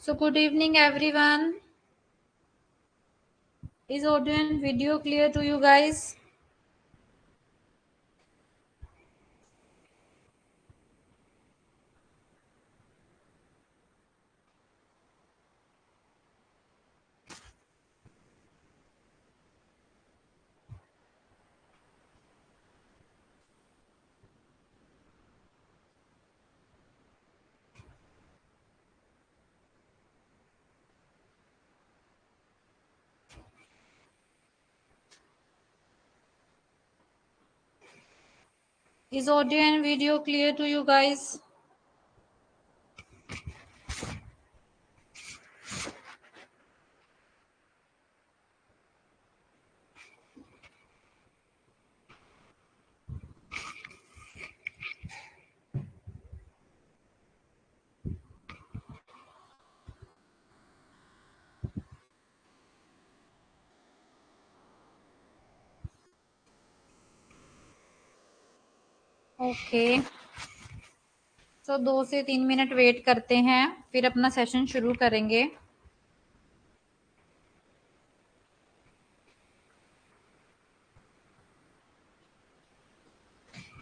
So good evening everyone. Is audio and video clear to you guys? Is audio and video clear to you guys? Okay तो 2 से 3 minute wait करते हैं, फिर अपना session शुरू करेंगे।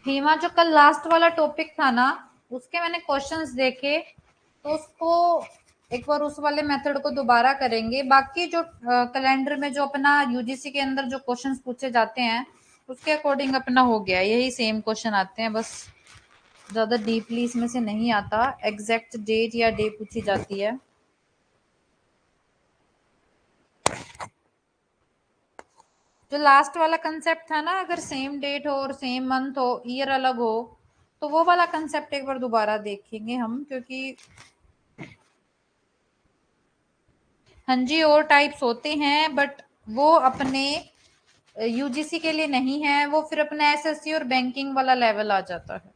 हिमा, जो कल लास्ट वाला टॉपिक था ना, उसके मैंने क्वेश्चंस देखे, तो उसको एक बार उस वाले मेथड को दोबारा करेंगे। बाकी जो कैलेंडर में जो अपना यूजीसी के अंदर जो क्वेश्चंस पूछे जाते हैं उसके अकॉर्डिंग अपना हो गया, यही सेम क्वेश्चन आते हैं, बस ज्यादा डीपली इसमें से नहीं आता। एग्जैक्ट डेट या डे पूछी जाती है। जो लास्ट वाला कंसेप्ट था ना, अगर सेम डेट हो और सेम मंथ हो, ईयर अलग हो, तो वो वाला कंसेप्ट एक बार दोबारा देखेंगे हम, क्योंकि हाँ जी और टाइप्स होते हैं, बट वो अपने यूजीसी के लिए नहीं है, वो फिर अपना एसएससी और बैंकिंग वाला लेवल आ जाता है।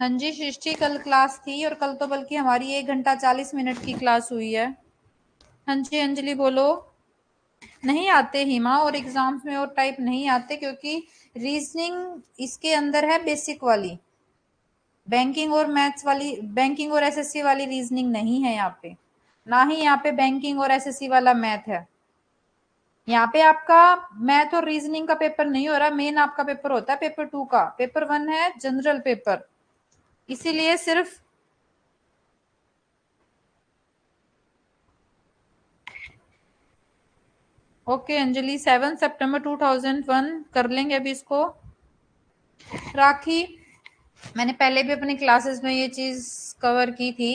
हाँ जी सृष्टि, कल क्लास थी, और कल तो बल्कि हमारी 1 घंटा 40 मिनट की क्लास हुई है। हाँ जी अंजलि बोलो। नहीं आते हिमा, और एग्जाम्स में और टाइप नहीं आते, क्योंकि रीजनिंग इसके अंदर है बेसिक वाली। बैंकिंग और मैथ्स वाली, बैंकिंग और एसएससी वाली रीजनिंग नहीं है यहाँ पे, ना ही यहाँ पे बैंकिंग और एसएससी वाला मैथ है। यहाँ पे आपका मैथ और रीजनिंग का पेपर नहीं हो रहा, मेन आपका पेपर होता है पेपर 2 का। पेपर 1 है जनरल पेपर, इसीलिए सिर्फ ओके अंजलि 7 सितंबर 2001 कर लेंगे अभी इसको। राखी, मैंने पहले भी अपनी क्लासेस में ये चीज कवर की थी।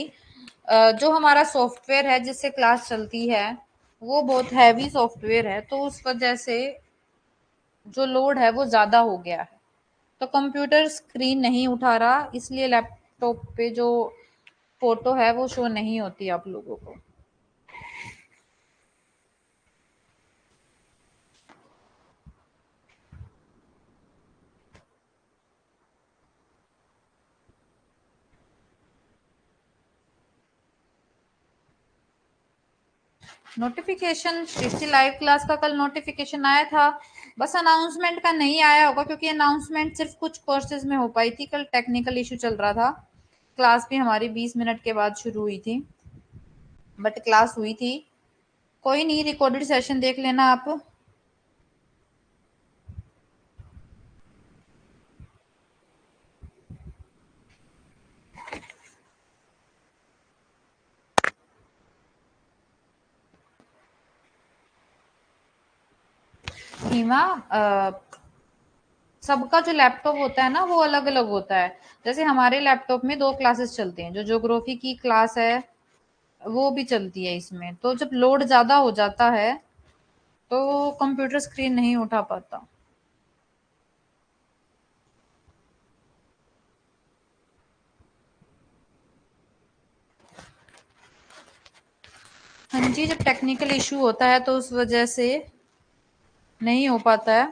जो हमारा सॉफ्टवेयर है जिससे क्लास चलती है वो बहुत हैवी सॉफ्टवेयर है, तो उस वजह से जो लोड है वो ज्यादा हो गया है, तो कंप्यूटर स्क्रीन नहीं उठा रहा, इसलिए लैपटॉप पे जो फोटो है वो शो नहीं होती आप लोगों को। नोटिफिकेशन सृष्टि लाइव क्लास का कल नोटिफिकेशन आया था, बस अनाउंसमेंट का नहीं आया होगा, क्योंकि अनाउंसमेंट सिर्फ कुछ कोर्सेज में हो पाई थी। कल टेक्निकल इशू चल रहा था, क्लास भी हमारी 20 मिनट के बाद शुरू हुई थी, बट क्लास हुई थी। कोई नहीं, रिकॉर्डेड सेशन देख लेना आप। हिमा, सबका जो लैपटॉप होता है ना वो अलग अलग होता है। जैसे हमारे लैपटॉप में 2 क्लासेस चलते हैं, जो ज्योग्राफी की क्लास है वो भी चलती है इसमें, तो जब लोड ज्यादा हो जाता है तो कंप्यूटर स्क्रीन नहीं उठा पाता। हाँ जी, जब टेक्निकल इशू होता है तो उस वजह से नहीं हो पाता है।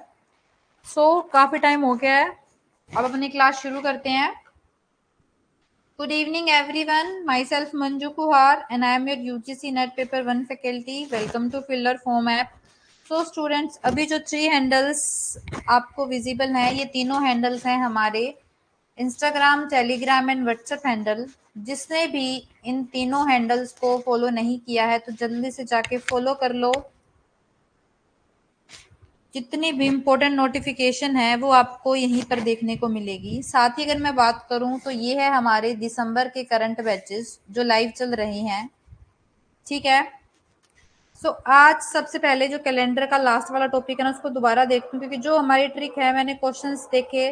काफी टाइम हो गया है, अब अपनी क्लास शुरू करते हैं। Good evening everyone, myself Manju Kuhar and I am your UGC NET paper 1 faculty. Welcome to filler form app. Students, अभी जो 3 हैंडल्स आपको विजिबल हैं, ये तीनों हैंडल्स हैं हमारे Instagram, Telegram and WhatsApp handle. जिसने भी इन तीनों हैंडल्स को फॉलो नहीं किया है तो जल्दी से जाके फॉलो कर लो। जितनी भी इम्पोर्टेंट नोटिफिकेशन है वो आपको यहीं पर देखने को मिलेगी। साथ ही अगर मैं बात करूं तो ये है हमारे दिसंबर के करंट बैचेस जो लाइव चल रहे हैं। ठीक है, सो आज सबसे पहले जो कैलेंडर का लास्ट वाला टॉपिक है ना उसको दोबारा देखती हूँ, क्योंकि जो हमारी ट्रिक है मैंने क्वेश्चंस देखे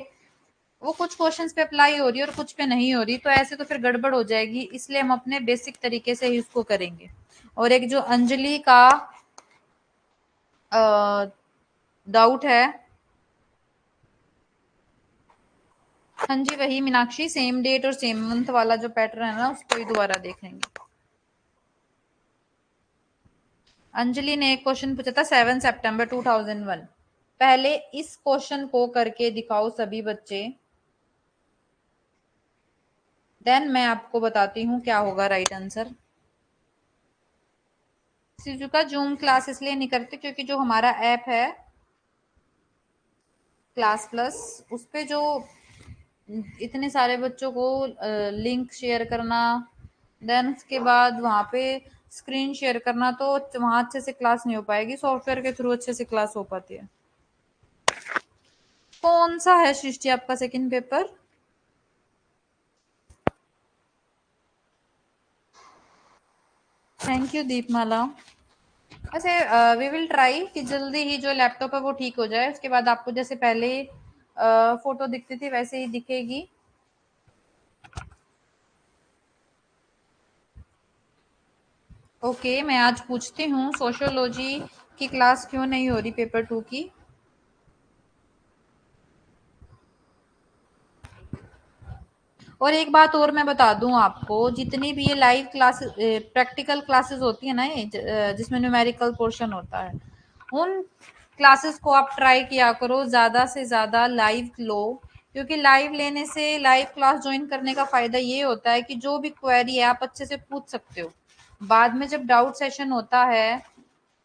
वो कुछ क्वेश्चंस पे अप्लाई हो रही है और कुछ पे नहीं हो रही, तो ऐसे तो फिर गड़बड़ हो जाएगी, इसलिए हम अपने बेसिक तरीके से ही उसको करेंगे। और एक जो अंजलि का डाउट है, हाँ जी वही मीनाक्षी, सेम डेट और सेम मंथ वाला जो पैटर्न है ना उसको ही दोबारा देख लेंगे। अंजलि ने एक क्वेश्चन पूछा था 7 सितंबर 2001। पहले इस क्वेश्चन को करके दिखाओ सभी बच्चे, देन मैं आपको बताती हूँ क्या होगा राइट आंसर। सीजू का जूम क्लास इसलिए नहीं करते क्योंकि जो हमारा ऐप है क्लास प्लस, उस पे जो इतने सारे बच्चों को लिंक शेयर करना, देन उसके बाद वहां पे स्क्रीन शेयर करना, तो वहां अच्छे से क्लास नहीं हो पाएगी। सॉफ्टवेयर के थ्रू अच्छे से क्लास हो पाती है। कौन सा है सृष्टि आपका सेकंड पेपर? थैंक यू दीपमाला। वैसे वी विल ट्राई कि जल्दी ही जो लैपटॉप है वो ठीक हो जाए, उसके बाद आपको जैसे पहले फोटो दिखती थी वैसे ही दिखेगी। ओके, मैं आज पूछती हूँ सोशियोलॉजी की क्लास क्यों नहीं हो रही पेपर 2 की। और एक बात और मैं बता दूं आपको, जितनी भी ये लाइव क्लासेस प्रैक्टिकल क्लासेस होती है ना, ये जिसमें न्यूमेरिकल पोर्शन होता है, उन क्लासेस को आप ट्राई किया करो ज्यादा से ज्यादा लाइव लो। क्योंकि लाइव लेने से, लाइव क्लास ज्वाइन करने का फायदा ये होता है कि जो भी क्वेरी है आप अच्छे से पूछ सकते हो। बाद में जब डाउट सेशन होता है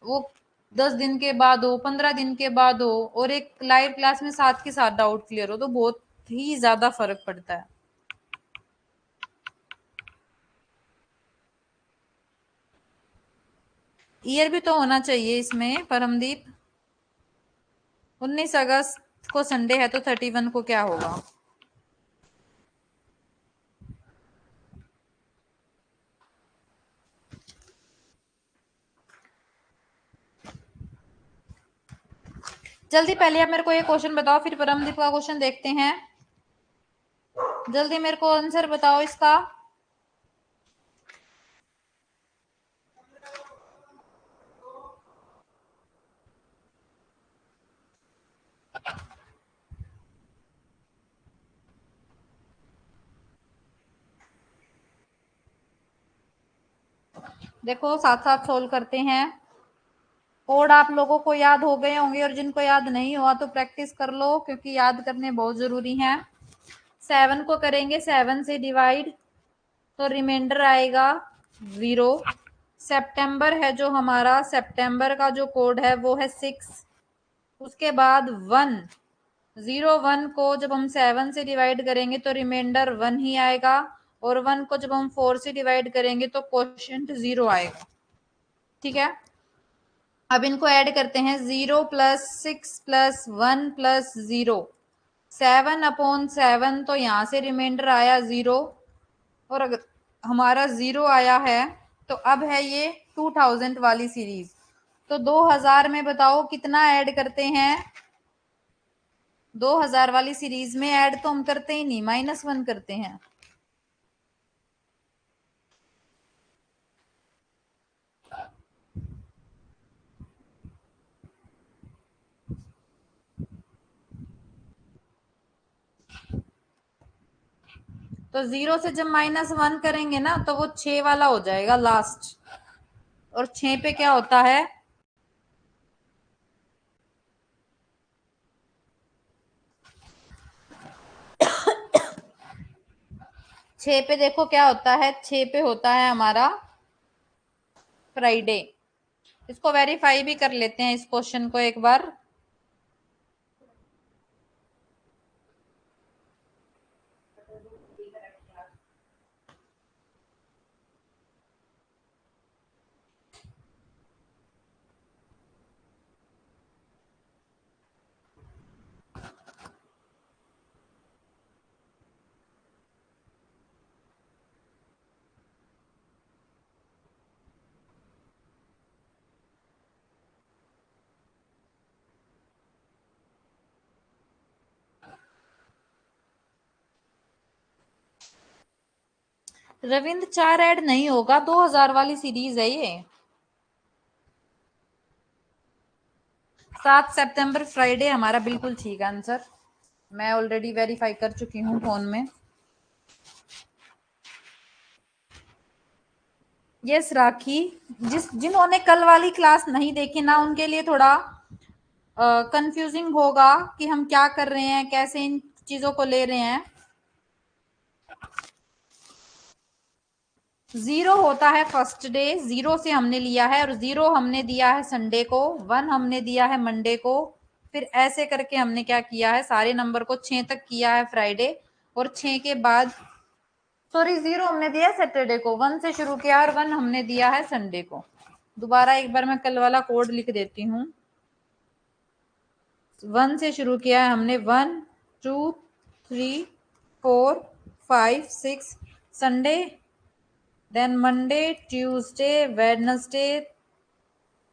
वो 10 दिन के बाद हो, 15 दिन के बाद हो, और एक लाइव क्लास में साथ के साथ डाउट क्लियर हो, तो बहुत ही ज्यादा फर्क पड़ता है। ईयर भी तो होना चाहिए इसमें परमदीप। 19 अगस्त को संडे है तो 31 को क्या होगा? जल्दी पहले आप मेरे को ये क्वेश्चन बताओ, फिर परमदीप का क्वेश्चन देखते हैं। जल्दी मेरे को आंसर बताओ इसका। देखो साथ साथ सोल्व करते हैं। कोड आप लोगों को याद हो गए होंगे, और जिनको याद नहीं हुआ तो प्रैक्टिस कर लो क्योंकि याद करने बहुत जरूरी है। 7 को करेंगे 7 से डिवाइड, तो रिमाइंडर आएगा 0। सितंबर है जो हमारा, सितंबर का जो कोड है वो है 6। उसके बाद 1, 01 को जब हम 7 से डिवाइड करेंगे तो रिमाइंडर 1 ही आएगा, और 1 को जब हम 4 से डिवाइड करेंगे तो क्वोशिएंट 0 आएगा। ठीक है, अब इनको ऐड करते हैं। 0 + 6 + 1 + 0, 7/7, तो यहां से रिमाइंडर आया 0। और अगर हमारा 0 आया है तो अब है ये 2000 वाली सीरीज, तो 2000 में बताओ कितना ऐड करते हैं? 2000 वाली सीरीज में ऐड तो हम करते ही नहीं, -1 करते हैं। तो 0 से जब -1 करेंगे ना तो वो 6 वाला हो जाएगा लास्ट, और 6 पे क्या होता है? 6 पे देखो क्या होता है, 6 पे होता है हमारा फ्राइडे। इसको वेरीफाई भी कर लेते हैं इस क्वेश्चन को एक बार। रविंद्र 4 ऐड नहीं होगा, 2000 वाली सीरीज है ये। 7 सितंबर फ्राइडे हमारा बिल्कुल ठीक है आंसर। मैं ऑलरेडी वेरीफाई कर चुकी हूँ फोन में। यस राखी, जिन्होंने कल वाली क्लास नहीं देखी ना, उनके लिए थोड़ा कंफ्यूजिंग होगा कि हम क्या कर रहे हैं, कैसे इन चीजों को ले रहे हैं। 0 होता है फर्स्ट डे, 0 से हमने लिया है, और 0 हमने दिया है संडे को, 1 हमने दिया है मंडे को, फिर ऐसे करके हमने क्या किया है, सारे नंबर को 6 तक किया है फ्राइडे, और 6 के बाद सॉरी 0 हमने दिया है सैटरडे को, 1 से शुरू किया और 1 हमने दिया है संडे को। दोबारा एक बार मैं कल वाला कोड लिख देती हूँ। 1 से शुरू किया है हमने, 1 2 3 4 5 6 Sunday, then Monday Tuesday Wednesday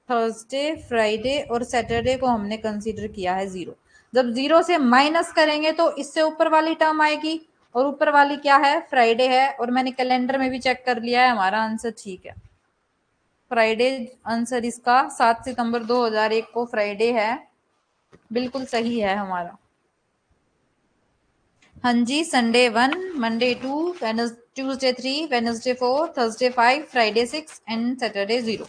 Thursday Friday और सैटरडे को हमने कंसीडर किया है 0। जब 0 से माइनस करेंगे तो इससे ऊपर वाली टर्म आएगी, और ऊपर वाली क्या है, फ्राइडे है, और मैंने कैलेंडर में भी चेक कर लिया है, हमारा आंसर ठीक है। फ्राइडे आंसर इसका 7 सितंबर 2001 को फ्राइडे है, बिल्कुल सही है हमारा। हाँ जी, Sunday 1, Monday 2, Tuesday 3, Wednesday 4, Thursday 5, Friday 6 and Saturday 0।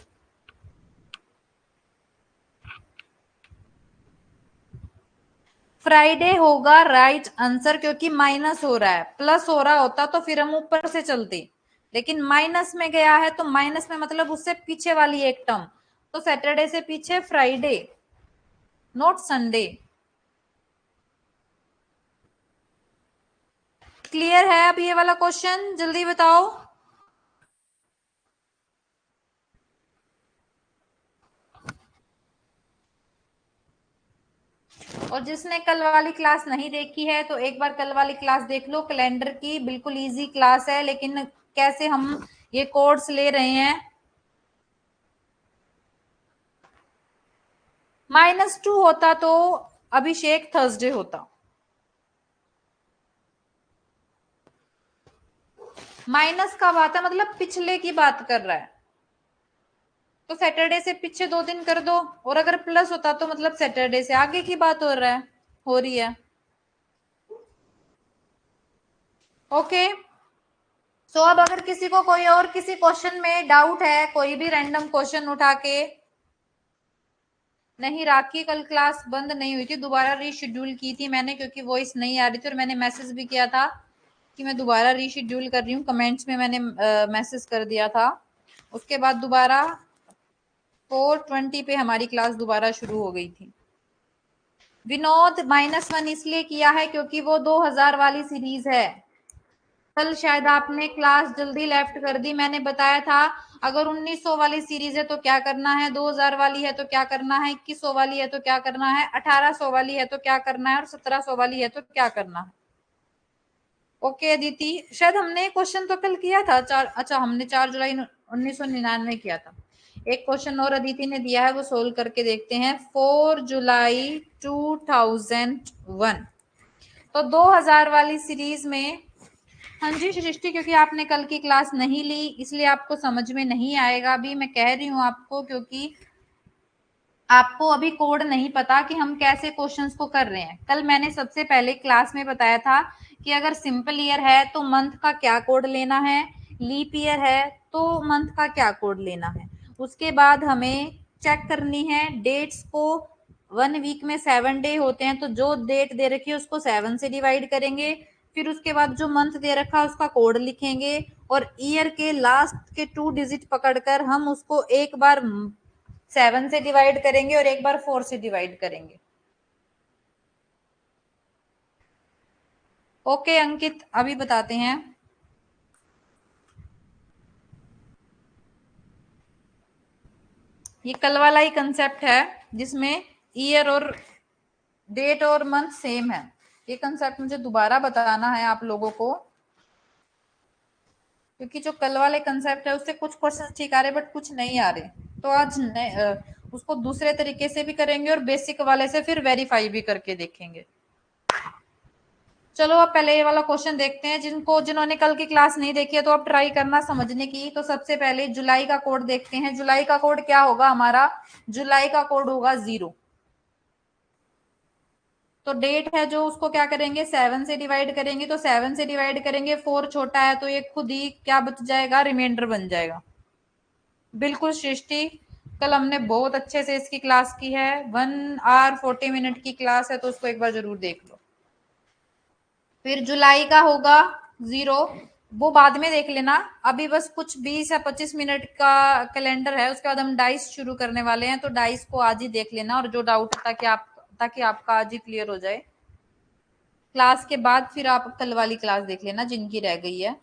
Friday होगा राइट आंसर, क्योंकि माइनस हो रहा है, प्लस हो रहा होता तो फिर हम ऊपर से चलते, लेकिन माइनस में गया है तो माइनस में मतलब उससे पीछे वाली एक टर्म, तो सैटरडे से पीछे फ्राइडे, नॉट संडे। क्लियर है अब ये वाला क्वेश्चन, जल्दी बताओ। और जिसने कल वाली क्लास नहीं देखी है तो एक बार कल वाली क्लास देख लो, कैलेंडर की बिल्कुल इजी क्लास है, लेकिन कैसे हम ये कोड्स ले रहे हैं। -2 होता तो अभिषेक थर्सडे होता, माइनस का बात है मतलब पिछले की बात कर रहा है, तो सैटरडे से पीछे 2 दिन कर दो, और अगर प्लस होता तो मतलब सैटरडे से आगे की बात हो रही है। ओके, सो अब अगर किसी को कोई और किसी क्वेश्चन में डाउट है, कोई भी रैंडम क्वेश्चन उठा के। नहीं राखी, कल क्लास बंद नहीं हुई थी, दोबारा रीशेड्यूल की थी मैंने, क्योंकि वॉइस नहीं आ रही थी, और मैंने मैसेज भी किया था कि मैं दोबारा रीशेड्यूल कर रही हूँ, कमेंट्स में मैंने मैसेज कर दिया था। उसके बाद दोबारा 4:20 पे हमारी क्लास दोबारा शुरू हो गई थी। विनोद -1 इसलिए किया है क्योंकि वो 2000 वाली सीरीज है। कल शायद आपने क्लास जल्दी लेफ्ट कर दी, मैंने बताया था अगर 1900 वाली सीरीज है तो क्या करना है, 2000 वाली है तो क्या करना है, 2100 वाली है तो क्या करना है, 1800 वाली है तो क्या करना है, और 1700 वाली है तो क्या करना है। ओके अदिति, शायद हमने क्वेश्चन तो कल किया था अच्छा हमने 4 जुलाई 1999 किया था। एक क्वेश्चन और अदिति ने दिया है, वो सोल्व करके देखते हैं। 4 जुलाई 2001, तो 2000 वाली सीरीज में। हाँ जी सृष्टि, क्योंकि आपने कल की क्लास नहीं ली इसलिए आपको समझ में नहीं आएगा, अभी मैं कह रही हूँ आपको, क्योंकि आपको अभी कोड नहीं पता कि हम कैसे क्वेश्चंस को कर रहे हैं। कल मैंने सबसे पहले क्लास में बताया था कि अगर सिंपल ईयर है तो मंथ का क्या कोड लेना है, लीप ईयर है तो मंथ का क्या कोड लेना है। उसके बाद हमें चेक करनी है डेट्स को। 1 वीक में 7 डे होते हैं, तो जो डेट दे रखी है उसको 7 से डिवाइड करेंगे, फिर उसके बाद जो मंथ दे रखा है उसका कोड लिखेंगे, और ईयर के लास्ट के 2 डिजिट पकड़कर हम उसको एक बार 7 से डिवाइड करेंगे और एक बार 4 से डिवाइड करेंगे। ओके अंकित, अभी बताते हैं। ये कल वाला ही कंसेप्ट है जिसमें ईयर और डेट और मंथ सेम है। ये कंसेप्ट मुझे दोबारा बताना है आप लोगों को, क्योंकि जो कल वाले कंसेप्ट है उससे कुछ क्वेश्चन ठीक आ रहे बट कुछ नहीं आ रहे। तो आज उसको दूसरे तरीके से भी करेंगे और बेसिक वाले से फिर वेरीफाई भी करके देखेंगे। चलो अब पहले ये वाला क्वेश्चन देखते हैं। जिन्होंने कल की क्लास नहीं देखी है तो अब ट्राई करना समझने की। तो सबसे पहले जुलाई का कोड देखते हैं। जुलाई का कोड क्या होगा हमारा? जुलाई का कोड होगा 0। तो डेट है जो, उसको क्या करेंगे, 7 से डिवाइड करेंगे। तो 7 से डिवाइड करेंगे, 4 छोटा है तो ये खुद ही क्या बच जाएगा, रिमाइंडर बन जाएगा। बिल्कुल सृष्टि, कल हमने बहुत अच्छे से इसकी क्लास की है। 1 hour 40 minute की क्लास है तो उसको एक बार जरूर देख लो। फिर जुलाई का होगा 0, वो बाद में देख लेना। अभी बस कुछ 20 या 25 मिनट का कैलेंडर है, उसके बाद हम डाइस शुरू करने वाले हैं। तो डाइस को आज ही देख लेना, और जो डाउट ताकि आपका आज ही क्लियर हो जाए। क्लास के बाद फिर आप कल वाली क्लास देख लेना जिनकी रह गई है।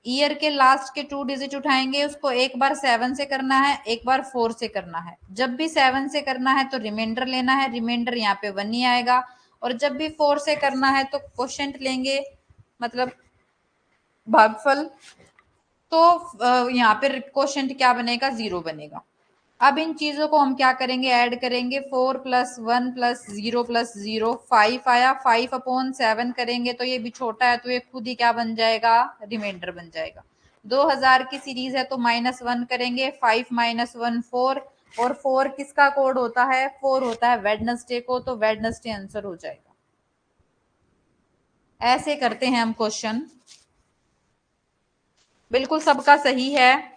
ईयर के लास्ट के 2 डिजिट उठाएंगे, उसको एक बार 7 से करना है, एक बार 4 से करना है। जब भी 7 से करना है तो रिमाइंडर लेना है, रिमाइंडर यहाँ पे 1 ही आएगा। और जब भी 4 से करना है तो क्वोशंट लेंगे, मतलब भागफल। तो यहाँ पे क्वोशंट क्या बनेगा, 0 बनेगा। अब इन चीजों को हम क्या करेंगे, ऐड करेंगे। 4 + 1 + 0 + 0 5 आया। 5/7 करेंगे तो ये भी छोटा है तो ये खुद ही क्या बन जाएगा, रिमाइंडर बन जाएगा। 2000 की सीरीज है तो -1 करेंगे। 5 - 1 4। और 4 किसका कोड होता है, 4 होता है वेडनेसडे को, तो वेडनेसडे आंसर हो जाएगा। ऐसे करते हैं हम क्वेश्चन। बिल्कुल सबका सही है।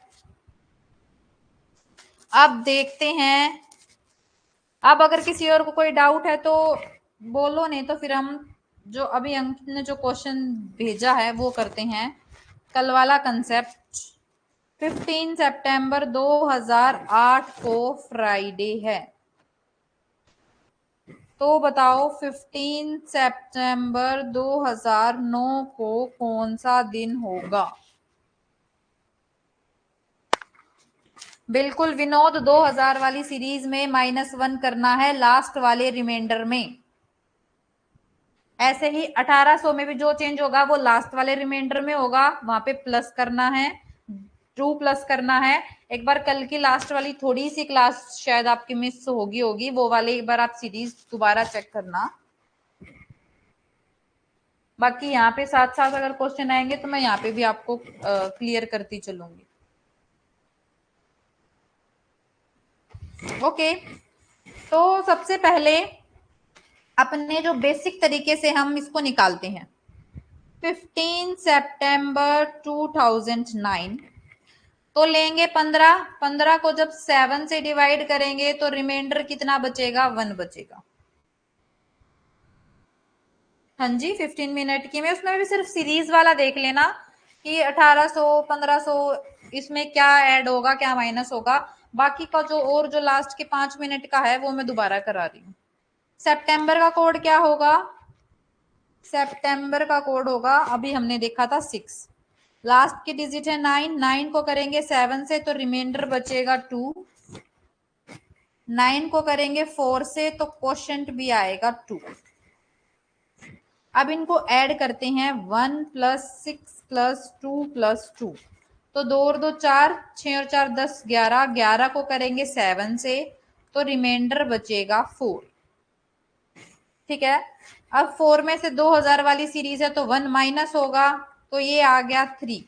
अब देखते हैं। अब अगर किसी और को कोई डाउट है तो बोलो, नहीं तो फिर हम जो अभी अंकित ने जो क्वेश्चन भेजा है वो करते हैं। कल वाला कंसेप्ट 15 सितंबर 2008 को फ्राइडे है। तो बताओ 15 सितंबर 2009 को कौन सा दिन होगा? बिल्कुल विनोद, 2000 वाली सीरीज में -1 करना है लास्ट वाले रिमाइंडर में। ऐसे ही 1800 में भी जो चेंज होगा वो लास्ट वाले रिमाइंडर में होगा, वहां पे प्लस करना है, 2 प्लस करना है। एक बार कल की लास्ट वाली थोड़ी सी क्लास शायद आपकी मिस होगी, वो वाली एक बार आप सीरीज दोबारा चेक करना। बाकी यहाँ पे साथ साथ अगर क्वेश्चन आएंगे तो मैं यहाँ पे भी आपको क्लियर करती चलूंगी। ओके, तो सबसे पहले अपने जो बेसिक तरीके से हम इसको निकालते हैं। 15 सितंबर 2009 तो लेंगे 15। 15 को जब 7 से डिवाइड करेंगे तो रिमाइंडर कितना बचेगा, 1 बचेगा। हाँ जी, 15 मिनट की में उसमें भी सिर्फ सीरीज वाला देख लेना कि 1800 1500 इसमें क्या ऐड होगा, क्या माइनस होगा। बाकी का जो और जो लास्ट के 5 मिनट का है वो मैं दोबारा करा रही हूँ। सितंबर का कोड क्या होगा? सितंबर का कोड होगा, अभी हमने देखा था 6। लास्ट की डिजिट है 9। 9 को करेंगे 7 से तो रिमाइंडर बचेगा 2। 9 को करेंगे 4 से तो क्वोशंट भी आएगा 2। अब इनको ऐड करते हैं। 1 + 6 + 2 + 2 तो 2 और 2 4, 6 और 4 10 11। 11 को करेंगे 7 से तो रिमाइंडर बचेगा 4। ठीक है। अब 4 में से 2000 वाली सीरीज है तो 1 माइनस होगा तो ये आ गया 3।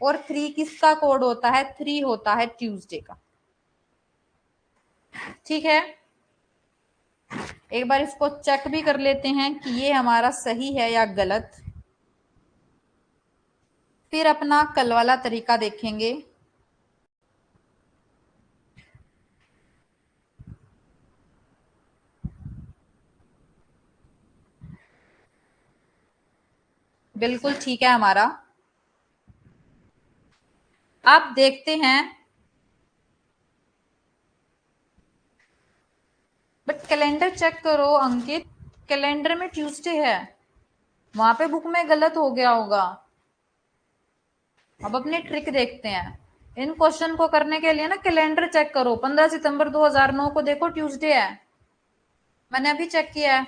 और 3 किसका कोड होता है? 3 होता है ट्यूसडे का। ठीक है, एक बार इसको चेक भी कर लेते हैं कि ये हमारा सही है या गलत। फिर अपना कल वाला तरीका देखेंगे। बिल्कुल ठीक है हमारा। अब देखते हैं, बट कैलेंडर चेक करो अंकित, कैलेंडर में ट्यूसडे है। वहां पे बुक में गलत हो गया होगा। अब अपनी ट्रिक देखते हैं। इन क्वेश्चन को करने के लिए ना कैलेंडर चेक करो। 15 सितंबर 2009 को देखो, ट्यूसडे है। मैंने अभी चेक किया है।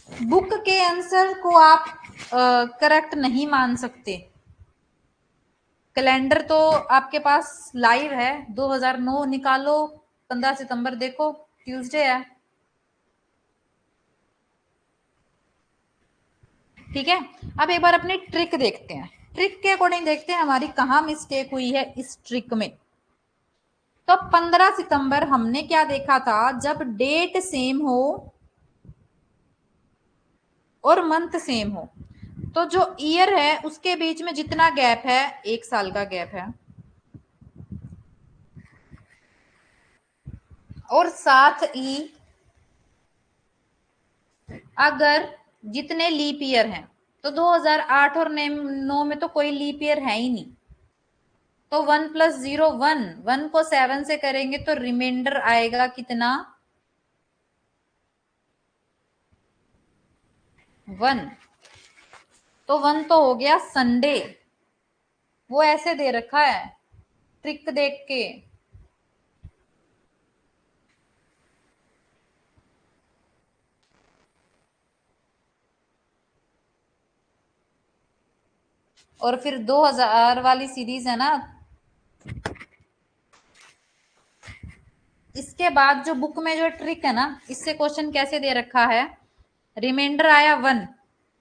बुक के आंसर को आप करेक्ट नहीं मान सकते। कैलेंडर तो आपके पास लाइव है। 2009 निकालो, 15 सितंबर देखो, ट्यूसडे है। ठीक है। अब एक बार अपनी ट्रिक देखते हैं। ट्रिक के अकॉर्डिंग देखते हैं हमारी कहाँ मिस्टेक हुई है इस ट्रिक में। तो 15 सितंबर हमने क्या देखा था, जब डेट सेम हो और मंथ सेम हो, तो जो ईयर है उसके बीच में जितना गैप है, 1 साल का गैप है। और साथ ही अगर जितने लीप ईयर हैं, तो 2008 और 9 में तो कोई लीप ईयर है ही नहीं। तो 1 + 0 1, 1 को 7 से करेंगे तो रिमाइंडर आएगा कितना, 1। तो 1 तो हो गया संडे। वो ऐसे दे रखा है ट्रिक देख के। और फिर 2000 वाली सीरीज है ना, इसके बाद जो बुक में जो ट्रिक है ना, इससे क्वेश्चन कैसे दे रखा है, रिमाइंडर आया 1।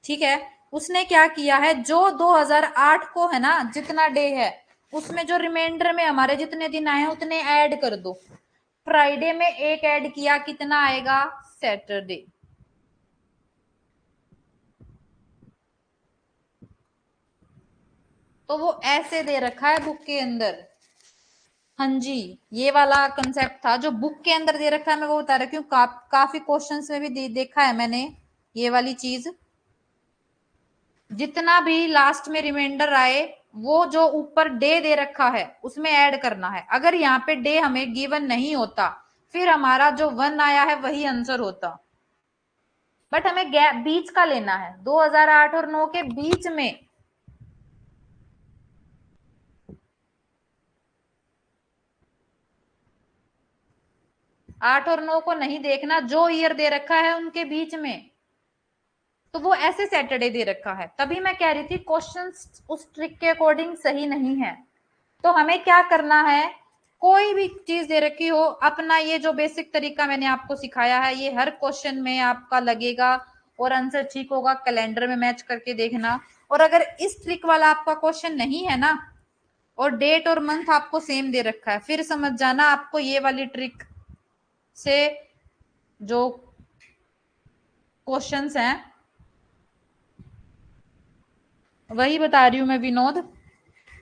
ठीक है। उसने क्या किया है, जो 2008 को है ना जितना डे है, उसमें जो रिमाइंडर में हमारे जितने दिन आए हैं उतने ऐड कर दो। फ्राइडे में एक ऐड किया, कितना आएगा, सैटरडे। तो वो ऐसे दे रखा है बुक के अंदर। हाँ जी, ये वाला कंसेप्ट था जो बुक के अंदर दे रखा है, मैं वो बता रही हूँ। काफी क्वेश्चंस में भी देखा है मैंने ये वाली चीज। जितना भी लास्ट में रिमाइंडर आए, वो जो ऊपर डे दे रखा है उसमें ऐड करना है। अगर यहाँ पे डे हमें गिवन नहीं होता, फिर हमारा जो 1 आया है वही आंसर होता। बट हमें गैप बीच का लेना है, 2008 और 9 के बीच में। 8 और 9 को नहीं देखना, जो ईयर दे रखा है उनके बीच में। तो वो ऐसे सैटरडे दे रखा है। तभी मैं कह रही थी क्वेश्चंस उस ट्रिक के अकॉर्डिंग सही नहीं है। तो हमें क्या करना है, कोई भी चीज दे रखी हो, अपना ये जो बेसिक तरीका मैंने आपको सिखाया है, ये हर क्वेश्चन में आपका लगेगा और आंसर ठीक होगा। कैलेंडर में मैच करके देखना। और अगर इस ट्रिक वाला आपका क्वेश्चन नहीं है ना, और डेट और मंथ आपको सेम दे रखा है, फिर समझ जाना आपको ये वाली ट्रिक से जो क्वेश्चंस हैं, वही बता रही हूं मैं विनोद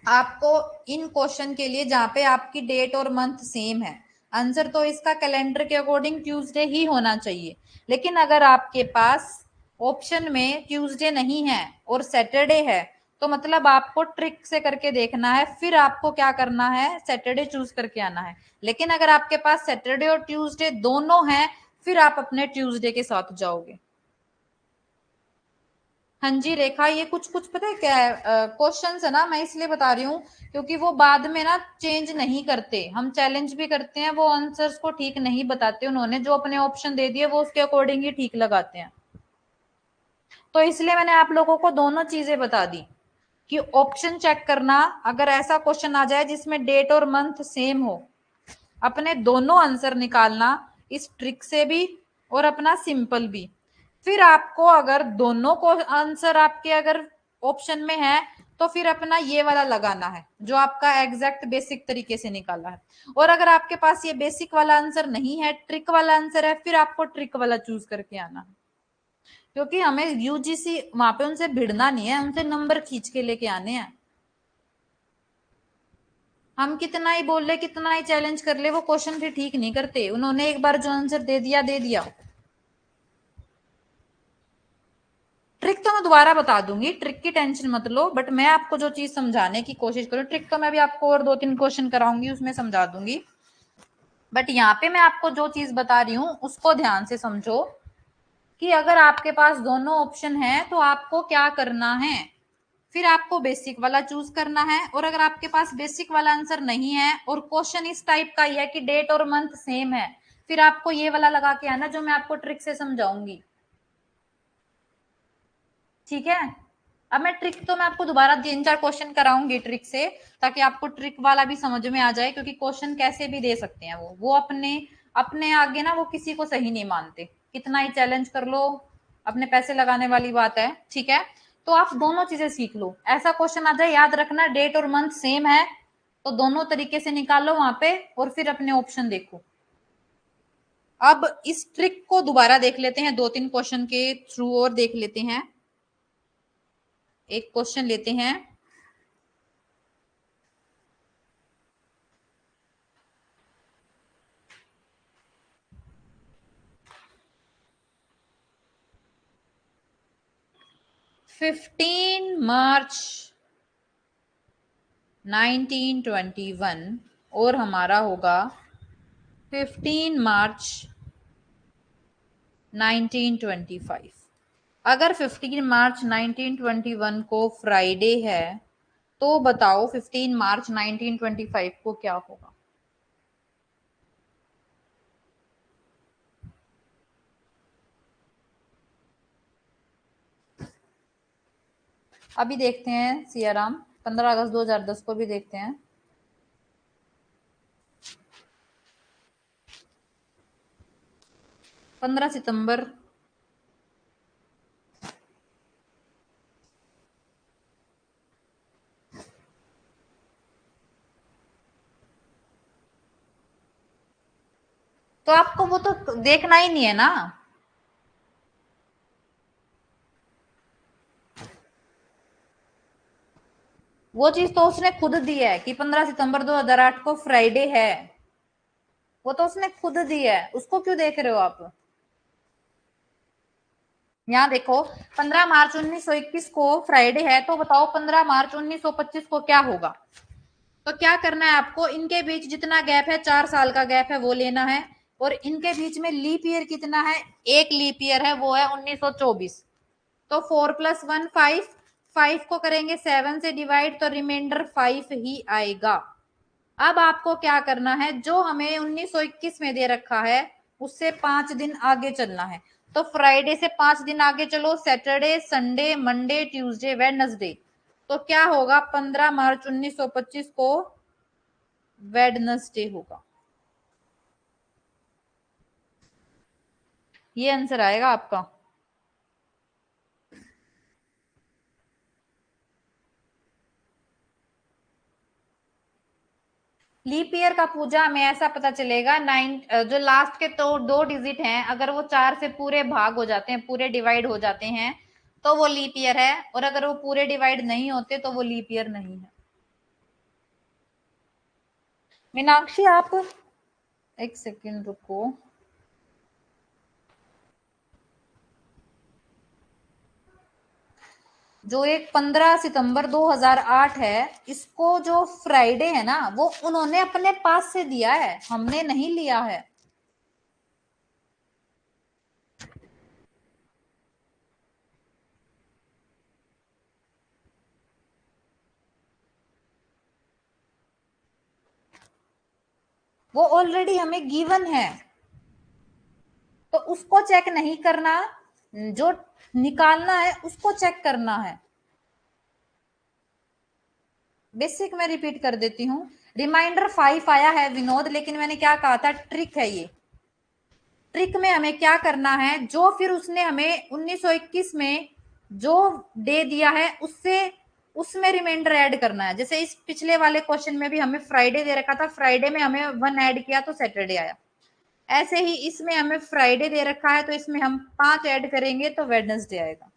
आपको। इन क्वेश्चन के लिए जहां पे आपकी डेट और मंथ सेम है, आंसर तो इसका कैलेंडर के अकॉर्डिंग ट्यूसडे ही होना चाहिए। लेकिन अगर आपके पास ऑप्शन में ट्यूसडे नहीं है और सैटरडे है, तो मतलब आपको ट्रिक से करके देखना है, फिर आपको क्या करना है, सैटरडे चूज करके आना है। लेकिन अगर आपके पास सैटरडे और ट्यूसडे दोनों हैं, फिर आप अपने ट्यूसडे के साथ जाओगे। हाँ जी रेखा, ये कुछ कुछ पता है क्या है, क्वेश्चंस है ना, मैं इसलिए बता रही हूँ क्योंकि वो बाद में ना चेंज नहीं करते। हम चैलेंज भी करते हैं, वो आंसर्स को ठीक नहीं बताते। उन्होंने जो अपने ऑप्शन दे दिए वो उसके अकॉर्डिंग ही ठीक लगाते हैं। तो इसलिए मैंने आप लोगों को दोनों चीजें बता दी कि ऑप्शन चेक करना। अगर ऐसा क्वेश्चन आ जाए जिसमें डेट और मंथ सेम हो, अपने दोनों आंसर निकालना, इस ट्रिक से भी और अपना सिंपल भी। फिर आपको अगर दोनों को आंसर आपके अगर ऑप्शन में है, तो फिर अपना ये वाला लगाना है जो आपका एग्जैक्ट बेसिक तरीके से निकाला है। और अगर आपके पास ये बेसिक वाला आंसर नहीं है, ट्रिक वाला आंसर है, फिर आपको ट्रिक वाला चूज करके आना है। क्योंकि हमें यूजीसी वहां पे उनसे भिड़ना नहीं है, उनसे नंबर खींच के लेके आने हैं। हम कितना ही बोल ले, कितना ही चैलेंज कर ले, वो क्वेश्चन फिर ठीक नहीं करते। उन्होंने एक बार जो आंसर दे दिया दे दिया। ट्रिक तो मैं दोबारा बता दूंगी, ट्रिक की टेंशन मत लो। बट मैं आपको जो चीज समझाने की कोशिश करूँ, ट्रिक तो मैं भी आपको और 2-3 क्वेश्चन कराऊंगी, उसमें समझा दूंगी। बट यहाँ पे मैं आपको जो चीज बता रही हूँ उसको ध्यान से समझो कि अगर आपके पास दोनों ऑप्शन है तो आपको क्या करना है। फिर आपको बेसिक वाला चूज करना है, और अगर आपके पास बेसिक वाला आंसर नहीं है और क्वेश्चन इस टाइप का ही है कि डेट और मंथ सेम है, फिर आपको ये वाला लगा के आना जो मैं आपको ट्रिक से समझाऊंगी। ठीक है, अब मैं ट्रिक तो मैं आपको दोबारा 3-4 क्वेश्चन कराऊंगी ट्रिक से, ताकि आपको ट्रिक वाला भी समझ में आ जाए, क्योंकि क्वेश्चन कैसे भी दे सकते हैं वो अपने अपने आगे ना वो किसी को सही नहीं मानते, कितना ही चैलेंज कर लो, अपने पैसे लगाने वाली बात है। ठीक है, तो आप दोनों चीजें सीख लो, ऐसा क्वेश्चन आ जाए याद रखना डेट और मंथ सेम है, तो दोनों तरीके से निकालो वहां पे और फिर अपने ऑप्शन देखो। अब इस ट्रिक को दोबारा देख लेते हैं, 2-3 क्वेश्चन के थ्रू और देख लेते हैं। एक क्वेश्चन लेते हैं। मार्च 1921 और हमारा होगा 15 मार्च 1925। अगर 15 मार्च 1921 को फ्राइडे है तो बताओ 15 मार्च 1925 को क्या होगा। अभी देखते हैं सियाराम, 15 अगस्त 2010 को भी देखते हैं। 15 सितंबर। तो आपको वो तो देखना ही नहीं है ना। वो चीज तो उसने खुद दी है कि 15 सितंबर 2008 को फ्राइडे है, वो तो उसने खुद दी है, उसको क्यों देख रहे हो आप। यहाँ देखो 15 मार्च 1921 को फ्राइडे है, तो बताओ 15 मार्च 1925 को क्या होगा। तो क्या करना है आपको, इनके बीच जितना गैप है 4 साल का गैप है वो लेना है, और इनके बीच में लीप ईयर कितना है, एक लीप ईयर है वो है 1924। तो 4+1 5, 5 को करेंगे 7 से डिवाइड तो रिमाइंडर 5 ही आएगा। अब आपको क्या करना है, जो हमें 1921 में दे रखा है उससे 5 दिन आगे चलना है। तो फ्राइडे से 5 दिन आगे चलो, Saturday Sunday Monday Tuesday Wednesday. तो क्या होगा, 15 मार्च 1925 को वेडनेसडे होगा। ये आंसर आएगा आपका। लीप ईयर का पूजा हमें ऐसा पता चलेगा, 9 जो लास्ट के तो 2 डिजिट हैं अगर वो 4 से पूरे भाग हो जाते हैं, पूरे डिवाइड हो जाते हैं, तो वो लीप ईयर है, और अगर वो पूरे डिवाइड नहीं होते तो वो लीप ईयर नहीं है। मीनाक्षी आप एक सेकेंड रुको। जो एक 15 सितंबर 2008 है, इसको जो फ्राइडे है ना वो उन्होंने अपने पास से दिया है, हमने नहीं लिया है। वो ऑलरेडी हमें गिवन है, तो उसको चेक नहीं करना, जो निकालना है उसको चेक करना है। बेसिक में रिपीट कर देती हूँ, रिमाइंडर 5 आया है विनोद, लेकिन मैंने क्या कहा था, ट्रिक है ये। ट्रिक में हमें क्या करना है, जो फिर उसने हमें 1921 में जो डे दिया है उससे उसमें रिमाइंडर ऐड करना है। जैसे इस पिछले वाले क्वेश्चन में भी हमें फ्राइडे दे रखा था, फ्राइडे में हमें 1 ऐड किया तो सैटरडे आया। ऐसे ही इसमें हमें फ्राइडे दे रखा है तो इसमें हम 5 ऐड करेंगे तो वेडनेसडे आएगा।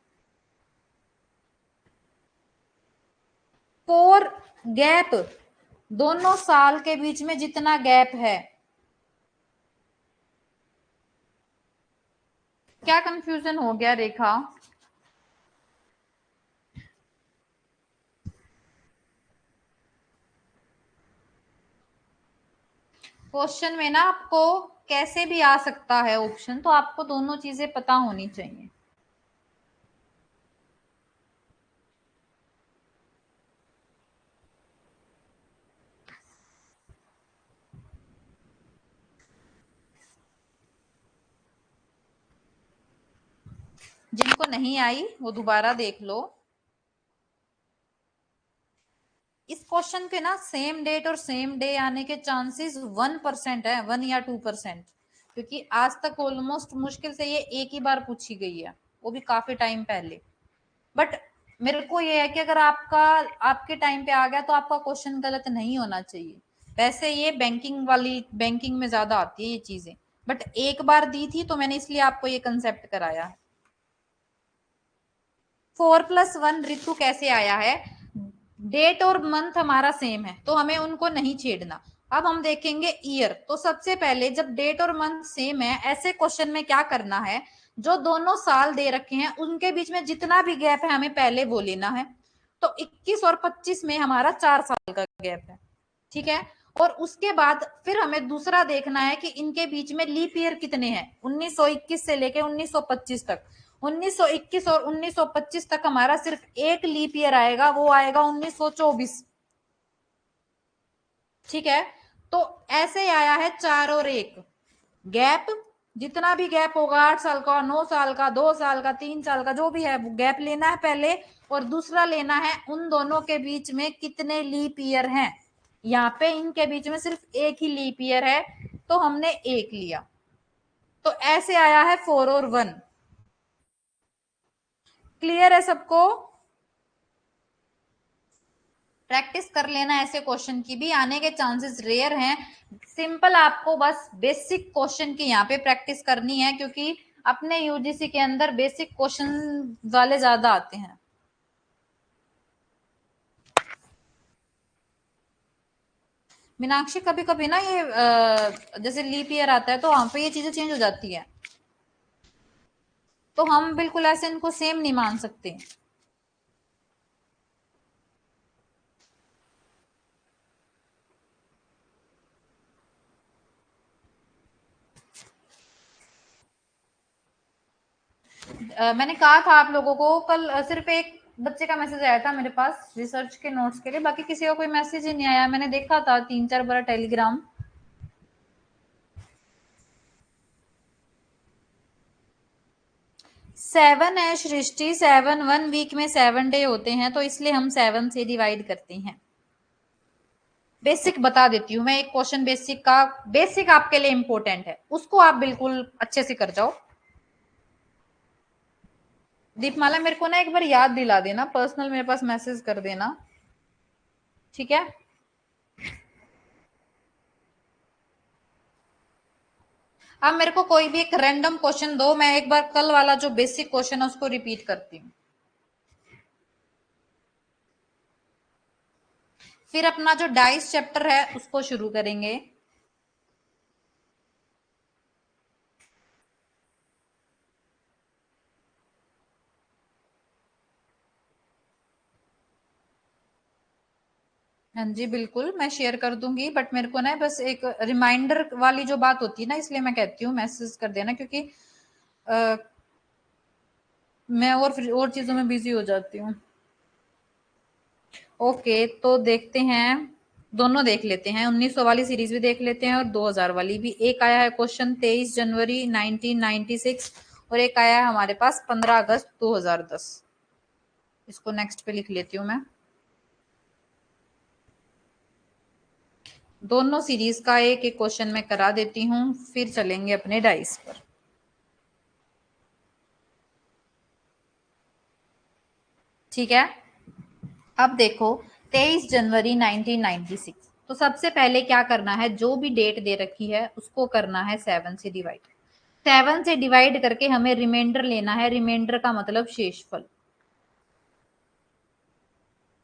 फोर गैप, दोनों साल के बीच में जितना गैप है। क्या कंफ्यूजन हो गया रेखा। क्वेश्चन में ना आपको कैसे भी आ सकता है ऑप्शन, तो आपको दोनों चीजें पता होनी चाहिए। जिनको नहीं आई वो दोबारा देख लो। इस क्वेश्चन के ना सेम डेट और सेम डे आने के चांसेस 1% है, 1 या 2%, क्योंकि आज तक ऑलमोस्ट मुश्किल से ये एक ही बार पूछी गई है, वो भी काफी टाइम पहले। बट मेरे को ये है कि अगर आपका आपके टाइम पे आ गया तो आपका क्वेश्चन गलत नहीं होना चाहिए। वैसे ये बैंकिंग में ज्यादा आती है ये चीजें, बट एक बार दी थी तो मैंने इसलिए आपको ये कंसेप्ट कराया। 4+1 ऋतु कैसे आया है? डेट और मंथ हमारा सेम है तो हमें उनको नहीं छेड़ना। अब हम देखेंगे ईयर। तो सबसे पहले जब डेट और मंथ सेम है, ऐसे क्वेश्चन में क्या करना है, जो दोनों साल दे रखे हैं उनके बीच में जितना भी गैप है हमें पहले वो लेना है। तो 21 और 25 में हमारा 4 साल का गैप है, ठीक है। और उसके बाद फिर हमें दूसरा देखना है कि इनके बीच में लीप ईयर कितने हैं, 1921 से लेके 1925 तक। 1921 और 1925 तक हमारा सिर्फ एक लीप ईयर आएगा, वो आएगा 1924, ठीक है। तो ऐसे आया है 4 और 1 गैप। जितना भी गैप होगा, 8 साल का, 9 साल का, 2 साल का, 3 साल का, जो भी है गैप लेना है पहले। और दूसरा लेना है उन दोनों के बीच में कितने लीप ईयर हैं। यहाँ पे इनके बीच में सिर्फ एक ही लीप ईयर है तो हमने एक लिया। तो ऐसे आया है 4 और 1। क्लियर है सबको? प्रैक्टिस कर लेना, ऐसे क्वेश्चन की भी आने के चांसेस रेयर हैं। सिंपल आपको बस बेसिक क्वेश्चन की यहाँ पे प्रैक्टिस करनी है, क्योंकि अपने यूजीसी के अंदर बेसिक क्वेश्चन वाले ज्यादा आते हैं। मीनाक्षी कभी कभी ना ये जैसे लीप ईयर आता है तो वहां पे ये चीजें चेंज हो जाती है, तो हम बिल्कुल ऐसे इनको सेम नहीं मान सकते। मैंने कहा था आप लोगों को कल, सिर्फ एक बच्चे का मैसेज आया था मेरे पास रिसर्च के नोट्स के लिए, बाकी किसी का कोई मैसेज ही नहीं आया। मैंने देखा था 3-4 बार टेलीग्राम। 7 है सृष्टि, 7 1 वीक में 7 डे होते हैं तो इसलिए हम 7 से डिवाइड करते हैं। बेसिक बता देती हूँ मैं, एक क्वेश्चन बेसिक का, बेसिक आपके लिए इंपॉर्टेंट है, उसको आप बिल्कुल अच्छे से कर जाओ। दीपमाला मेरे को ना एक बार याद दिला देना, पर्सनल मेरे पास मैसेज कर देना, ठीक है। अब मेरे को कोई भी एक रैंडम क्वेश्चन दो, मैं एक बार कल वाला जो बेसिक क्वेश्चन है उसको रिपीट करती हूँ। फिर अपना जो डाइस चैप्टर है उसको शुरू करेंगे। हाँ जी बिल्कुल, मैं शेयर कर दूंगी, बट मेरे को ना बस एक रिमाइंडर वाली जो बात होती है ना, इसलिए मैं कहती हूँ मैसेज कर देना, क्योंकि आ, मैं और चीजों में बिजी हो जाती हूँ। ओके, तो देखते हैं, दोनों देख लेते हैं, 1900 वाली सीरीज भी देख लेते हैं और 2000 वाली भी। एक आया है क्वेश्चन 23 जनवरी 1996 और एक आया है हमारे पास 15 अगस्त 2010। इसको नेक्स्ट पे लिख लेती हूँ मैं। दोनों सीरीज का एक एक क्वेश्चन मैं करा देती हूँ, फिर चलेंगे अपने डाइस पर। ठीक है। अब देखो 23 जनवरी 1996, तो सबसे पहले क्या करना है, जो भी डेट दे रखी है उसको करना है 7 से डिवाइड। 7 से डिवाइड करके हमें रिमाइंडर लेना है, रिमाइंडर का मतलब शेषफल।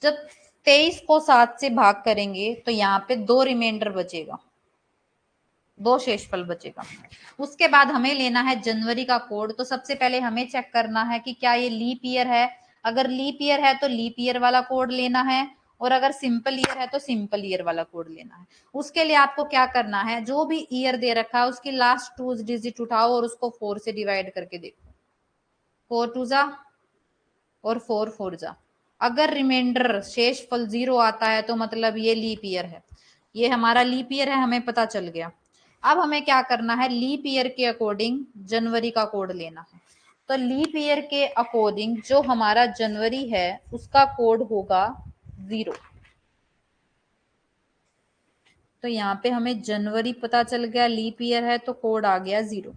जब 23 को 7 से भाग करेंगे तो यहाँ पे 2 रिमाइंडर बचेगा, 2 शेषफल बचेगा। उसके बाद हमें लेना है जनवरी का कोड। तो सबसे पहले हमें चेक करना है कि क्या ये लीप ईयर है। अगर लीप ईयर है तो लीप ईयर वाला कोड लेना है, और अगर सिंपल ईयर है तो सिंपल ईयर वाला कोड लेना है। उसके लिए आपको क्या करना है, जो भी ईयर दे रखा है उसकी लास्ट 2 डिजिट उठाओ और उसको 4 से डिवाइड करके देखो। 4 टू जा और 4 4 जा। अगर रिमाइंडर शेषफल 0 आता है तो मतलब ये लीप ईयर है, ये हमारा लीप ईयर है, हमें पता चल गया। अब हमें क्या करना है, लीप ईयर के अकॉर्डिंग जनवरी का कोड लेना है। तो लीप ईयर के अकॉर्डिंग जो हमारा जनवरी है उसका कोड होगा 0। तो यहाँ पे हमें जनवरी पता चल गया, लीप ईयर है तो कोड आ गया 0।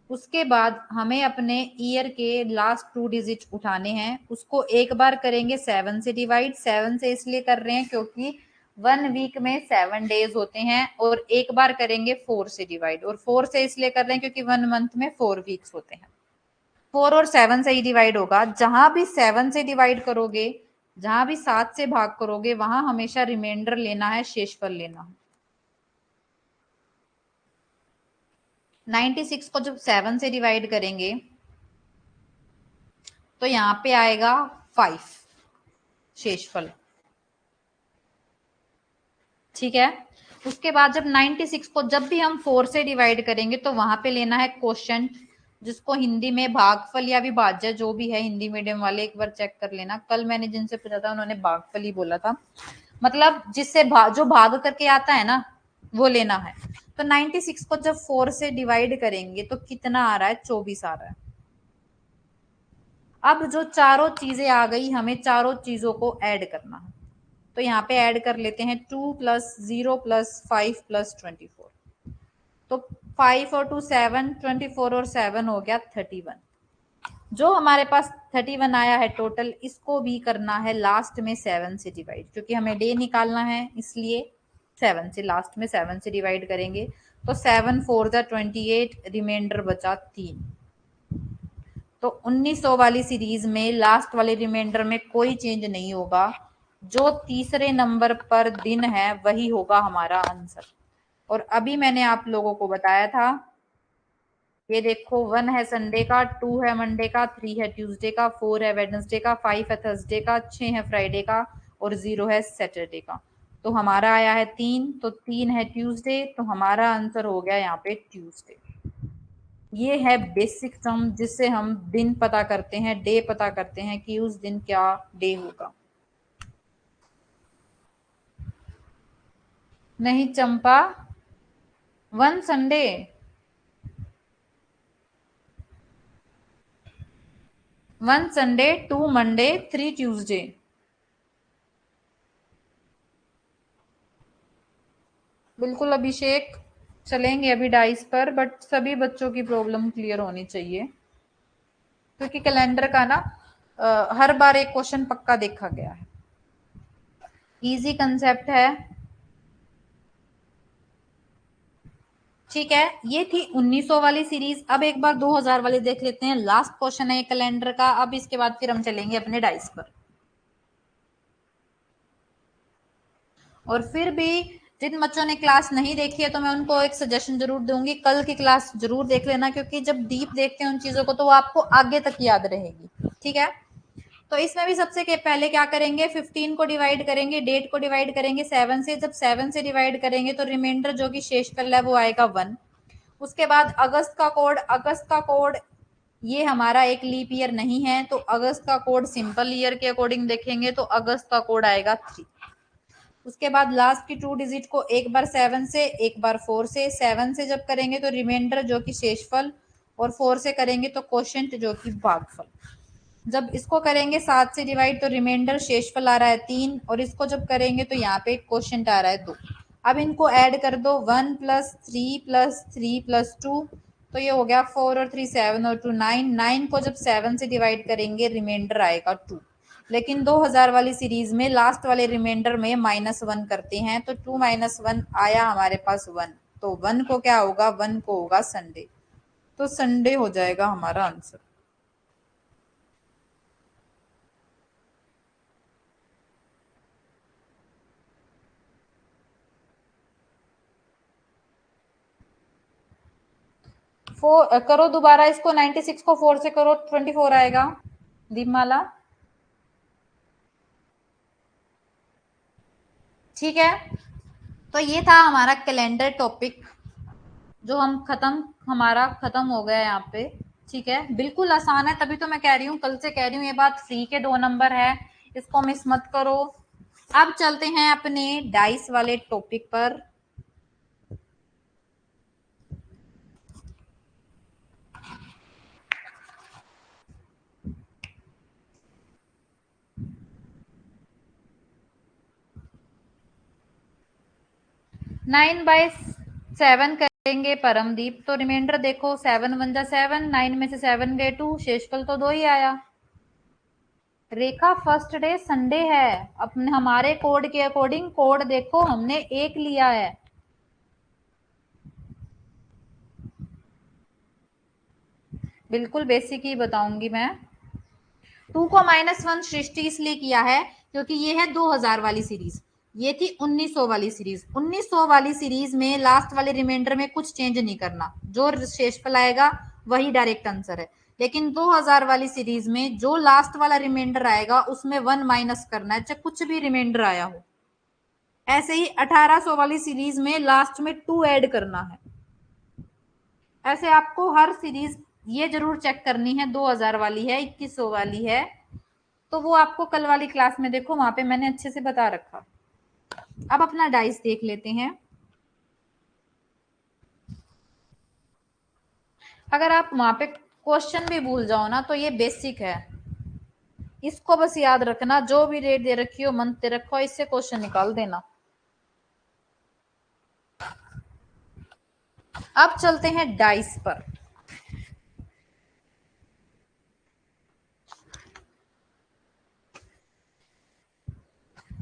उसके बाद हमें अपने ईयर के लास्ट 2 डिजिट उठाने हैं, उसको एक बार करेंगे 7 से डिवाइड। 7 से इसलिए कर रहे हैं क्योंकि 1 वीक में 7 डेज होते हैं, और एक बार करेंगे 4 से डिवाइड, और 4 से इसलिए कर रहे हैं क्योंकि 1 मंथ में 4 वीक्स होते हैं। 4 और 7 से ही डिवाइड होगा। जहां भी 7 से डिवाइड करोगे, जहां भी 7 से भाग करोगे, वहां हमेशा रिमाइंडर लेना है, शेषफल लेना है। 96 को जब 7 से डिवाइड करेंगे तो यहाँ पे आएगा 5 शेषफल, ठीक है। उसके बाद जब 96 को जब भी हम 4 से डिवाइड करेंगे तो वहां पे लेना है क्वोशंट, जिसको हिंदी में भागफल या विभाज्य, जो भी है, हिंदी मीडियम वाले एक बार चेक कर लेना। कल मैंने जिनसे पूछा था उन्होंने भागफल ही बोला था, मतलब जिससे जो भाग करके आता है ना वो लेना है। तो 96 को जब 4 से डिवाइड करेंगे तो कितना आ रहा है, 24 आ रहा है। अब जो चारों चीजें आ गई, हमें चारों चीजों को ऐड करना है। तो यहाँ पे ऐड कर लेते हैं 2 प्लस 0 प्लस 5 प्लस 24। तो 5 और 2 7, 24 और 7 हो गया 31। जो हमारे पास 31 आया है टोटल, इसको भी करना है लास्ट में 7 से डिवाइड, क्योंकि हमें डे निकालना है, इसलिए 7 से, लास्ट में 7 से डिवाइड करेंगे। तो 7 4 जा 28, रिमाइंडर बचा 3। तो 1900 वाली सीरीज में लास्ट वाले रिमाइंडर में कोई चेंज नहीं होगा, जो तीसरे नंबर पर दिन है वही होगा हमारा आंसर। और अभी मैंने आप लोगों को बताया था, ये देखो 1 है संडे का, 2 है मंडे का, 3 है ट्यूसडे का, 4 है वेडनेसडे का, 5 है थर्सडे का, 6 है फ्राइडे का, और 0 है सैटरडे का। तो हमारा आया है 3, तो 3 है ट्यूसडे, तो हमारा आंसर हो गया यहाँ पे ट्यूसडे। ये है बेसिक सम, जिससे हम दिन पता करते हैं, डे पता करते हैं कि उस दिन क्या डे होगा। नहीं चंपा, 1 संडे, 1 संडे, 2 मंडे, 3 ट्यूसडे। बिल्कुल अभिषेक, चलेंगे अभी डाइस पर, बट सभी बच्चों की प्रॉब्लम क्लियर होनी चाहिए, क्योंकि कैलेंडर का ना हर बार एक क्वेश्चन पक्का देखा गया है। इजी कंसेप्ट है, ठीक है। ये थी 1900 वाली सीरीज। अब एक बार 2000 वाली देख लेते हैं, लास्ट क्वेश्चन है कैलेंडर का। अब इसके बाद फिर हम चलेंगे अपने डाइस पर। और फिर भी जिन बच्चों ने क्लास नहीं देखी है तो मैं उनको एक सजेशन जरूर दूंगी, कल की क्लास जरूर देख लेना, क्योंकि जब डीप देखते हैं उन चीजों को तो वो आपको आगे तक याद रहेगी, ठीक है। तो इसमें भी सबसे के पहले क्या करेंगे, 15 को डिवाइड करेंगे, डेट को डिवाइड करेंगे 7 से। जब 7 से डिवाइड करेंगे तो रिमाइंडर जो कि शेषफल है वो आएगा 1। उसके बाद अगस्त का कोड, अगस्त का कोड ये हमारा एक लीप ईयर नहीं है, तो अगस्त का कोड सिंपल ईयर के अकॉर्डिंग देखेंगे तो अगस्त का कोड आएगा 3। उसके बाद लास्ट की 2 डिजिट को एक बार 7 से, एक बार 4 से। 7 से जब करेंगे तो रिमाइंडर जो कि शेषफल, और 4 से करेंगे तो क्वोशिएंट जो कि भागफल। जब इसको करेंगे 7 से डिवाइड तो रिमाइंडर शेषफल आ रहा है 3, और इसको जब करेंगे तो यहाँ पे क्वोशिएंट आ रहा है 2। अब इनको ऐड कर दो, 1 प्लस 3 प्लस 3 प्लस 2, तो ये हो गया 4 और 3 7 और 2 9। 9 को जब 7 से डिवाइड करेंगे रिमाइंडर आएगा 2। लेकिन 2000 वाली सीरीज में लास्ट वाले रिमाइंडर में -1 करते हैं, तो 2 - 1 आया हमारे पास 1। तो 1 को क्या होगा, 1 को होगा संडे। तो संडे हो जाएगा हमारा आंसर। करो दोबारा इसको, 96 को 4 से करो, 24 आएगा। दीपमाला, ठीक है, तो ये था हमारा कैलेंडर टॉपिक जो हमारा खत्म हो गया यहाँ पे। ठीक है, बिल्कुल आसान है, तभी तो मैं कह रही हूँ, कल से कह रही हूँ ये बात, फ्री के 2 नंबर है, इसको मिस मत करो। अब चलते हैं अपने डाइस वाले टॉपिक पर। नाइन बाय सेवन करेंगे परमदीप, तो रिमाइंडर देखो, 7 वन जा 7, 9 में से 7 गए 2, शेषफल तो 2 ही आया। रेखा फर्स्ट डे संडे है, अपने हमारे कोड के अकॉर्डिंग कोड देखो हमने एक लिया है। बिल्कुल बेसिक ही बताऊंगी मैं। 2 को -1 सृष्टि इसलिए किया है क्योंकि ये है 2000 वाली सीरीज, ये थी 1900 वाली सीरीज। 1900 वाली सीरीज में लास्ट वाले रिमाइंडर में कुछ चेंज नहीं करना, जो शेषफल आएगा वही डायरेक्ट आंसर है। लेकिन 2000 वाली सीरीज में जो लास्ट वाला रिमाइंडर आएगा उसमें 1 माइनस करना है, चाहे कुछ भी रिमाइंडर आया हो। ऐसे ही 1800 वाली सीरीज में लास्ट में 2 ऐड करना है। ऐसे आपको हर सीरीज ये जरूर चेक करनी है, 2000 वाली है, 2100 वाली है, तो वो आपको कल वाली क्लास में देखो, वहां पे मैंने अच्छे से बता रखा। अब अपना डाइस देख लेते हैं। अगर आप वहां पे क्वेश्चन भी भूल जाओ ना तो ये बेसिक है, इसको बस याद रखना, जो भी रेट दे रखी हो मंथ दे रखो, इससे क्वेश्चन निकाल देना। अब चलते हैं डाइस पर।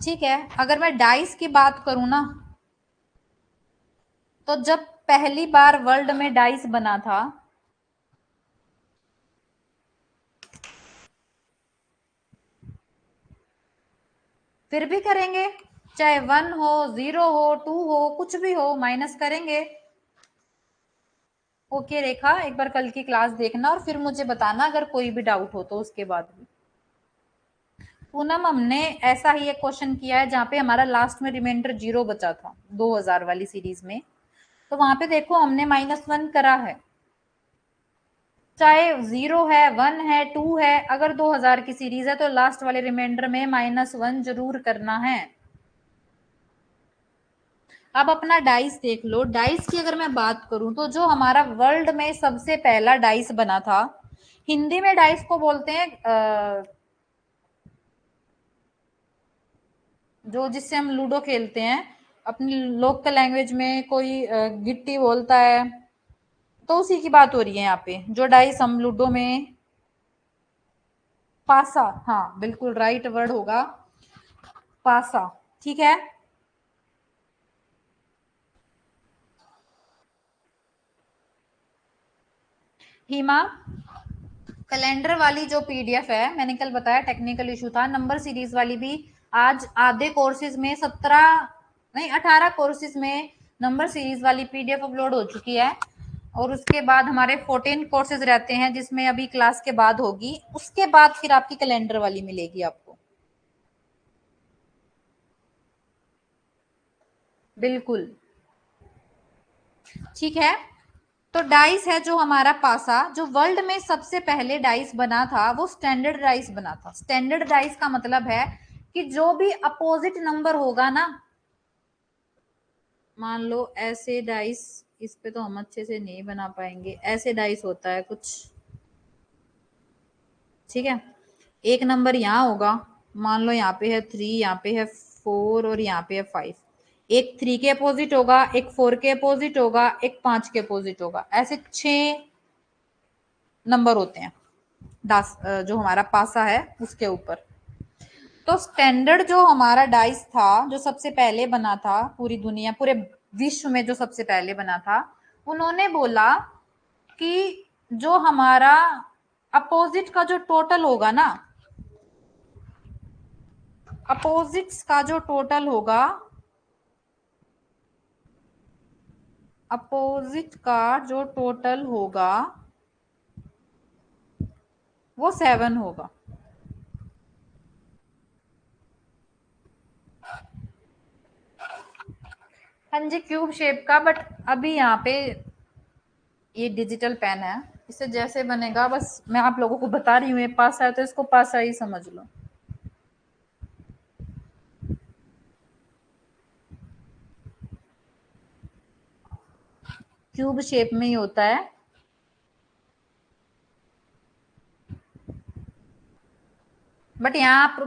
ठीक है, अगर मैं डाइस की बात करूं ना, तो जब पहली बार वर्ल्ड में डाइस बना था, फिर भी करेंगे, चाहे 1 हो, 0 हो, 2 हो, कुछ भी हो, माइनस करेंगे। ओके रेखा, एक बार कल की क्लास देखना और फिर मुझे बताना अगर कोई भी डाउट हो तो उसके बाद भी। पूनम, हमने ऐसा ही एक क्वेश्चन किया है जहां पे हमारा लास्ट में रिमाइंडर 0 बचा था 2000 वाली सीरीज में, तो वहां पे देखो हमने -1 करा है, चाहे 0 है, 1 है, 2 है, अगर 2000 की सीरीज है तो लास्ट वाले रिमाइंडर में -1 जरूर करना है। अब अपना डाइस देख लो। डाइस की अगर मैं बात करूं तो जो हमारा वर्ल्ड में सबसे पहला डाइस बना था, हिंदी में डाइस को बोलते हैं जो जिससे हम लूडो खेलते हैं, अपनी लोकल लैंग्वेज में कोई गिट्टी बोलता है, तो उसी की बात हो रही है यहाँ पे, जो डाइस हम लूडो में। पासा, हाँ बिल्कुल राइट वर्ड होगा, पासा। ठीक है, हिमा, कैलेंडर वाली जो पीडीएफ है, मैंने कल बताया टेक्निकल इशू था, नंबर सीरीज वाली भी आज आधे कोर्सेज में 17 नहीं 18 कोर्सेज में नंबर सीरीज वाली पीडीएफ अपलोड हो चुकी है। और उसके बाद हमारे 14 कोर्सेज रहते हैं जिसमें अभी क्लास के बाद होगी, उसके बाद फिर आपकी कैलेंडर वाली मिलेगी आपको। बिल्कुल, ठीक है। तो डाइस है जो हमारा पासा, जो वर्ल्ड में सबसे पहले डाइस बना था वो स्टैंडर्ड डाइस बना था। स्टैंडर्ड डाइस का मतलब है कि जो भी अपोजिट नंबर होगा ना, मान लो ऐसे डाइस, इस पे तो हम अच्छे से नहीं बना पाएंगे, ऐसे डाइस होता है कुछ, ठीक है। एक नंबर यहाँ होगा, मान लो यहाँ पे है 3, यहाँ पे है 4 और यहाँ पे है 5। एक 3 के अपोजिट होगा, एक 4 के अपोजिट होगा, एक 5 के अपोजिट होगा, ऐसे 6 नंबर होते हैं डास जो हमारा पासा है उसके ऊपर। तो स्टैंडर्ड जो हमारा डाइस था, जो सबसे पहले बना था पूरी दुनिया, पूरे विश्व में जो सबसे पहले बना था, उन्होंने बोला कि जो हमारा अपोजिट का जो टोटल होगा ना, अपोजिट्स का जो टोटल होगा, अपोजिट का जो टोटल होगा वो 7 होगा। हाँ जी, क्यूब शेप का, बट अभी यहाँ पे ये डिजिटल पेन है, इसे जैसे बनेगा बस मैं आप लोगों को बता रही हूँ, ये पासा है तो इसको पासा ही समझ लो। क्यूब शेप में ही होता है, बट यहाँ आप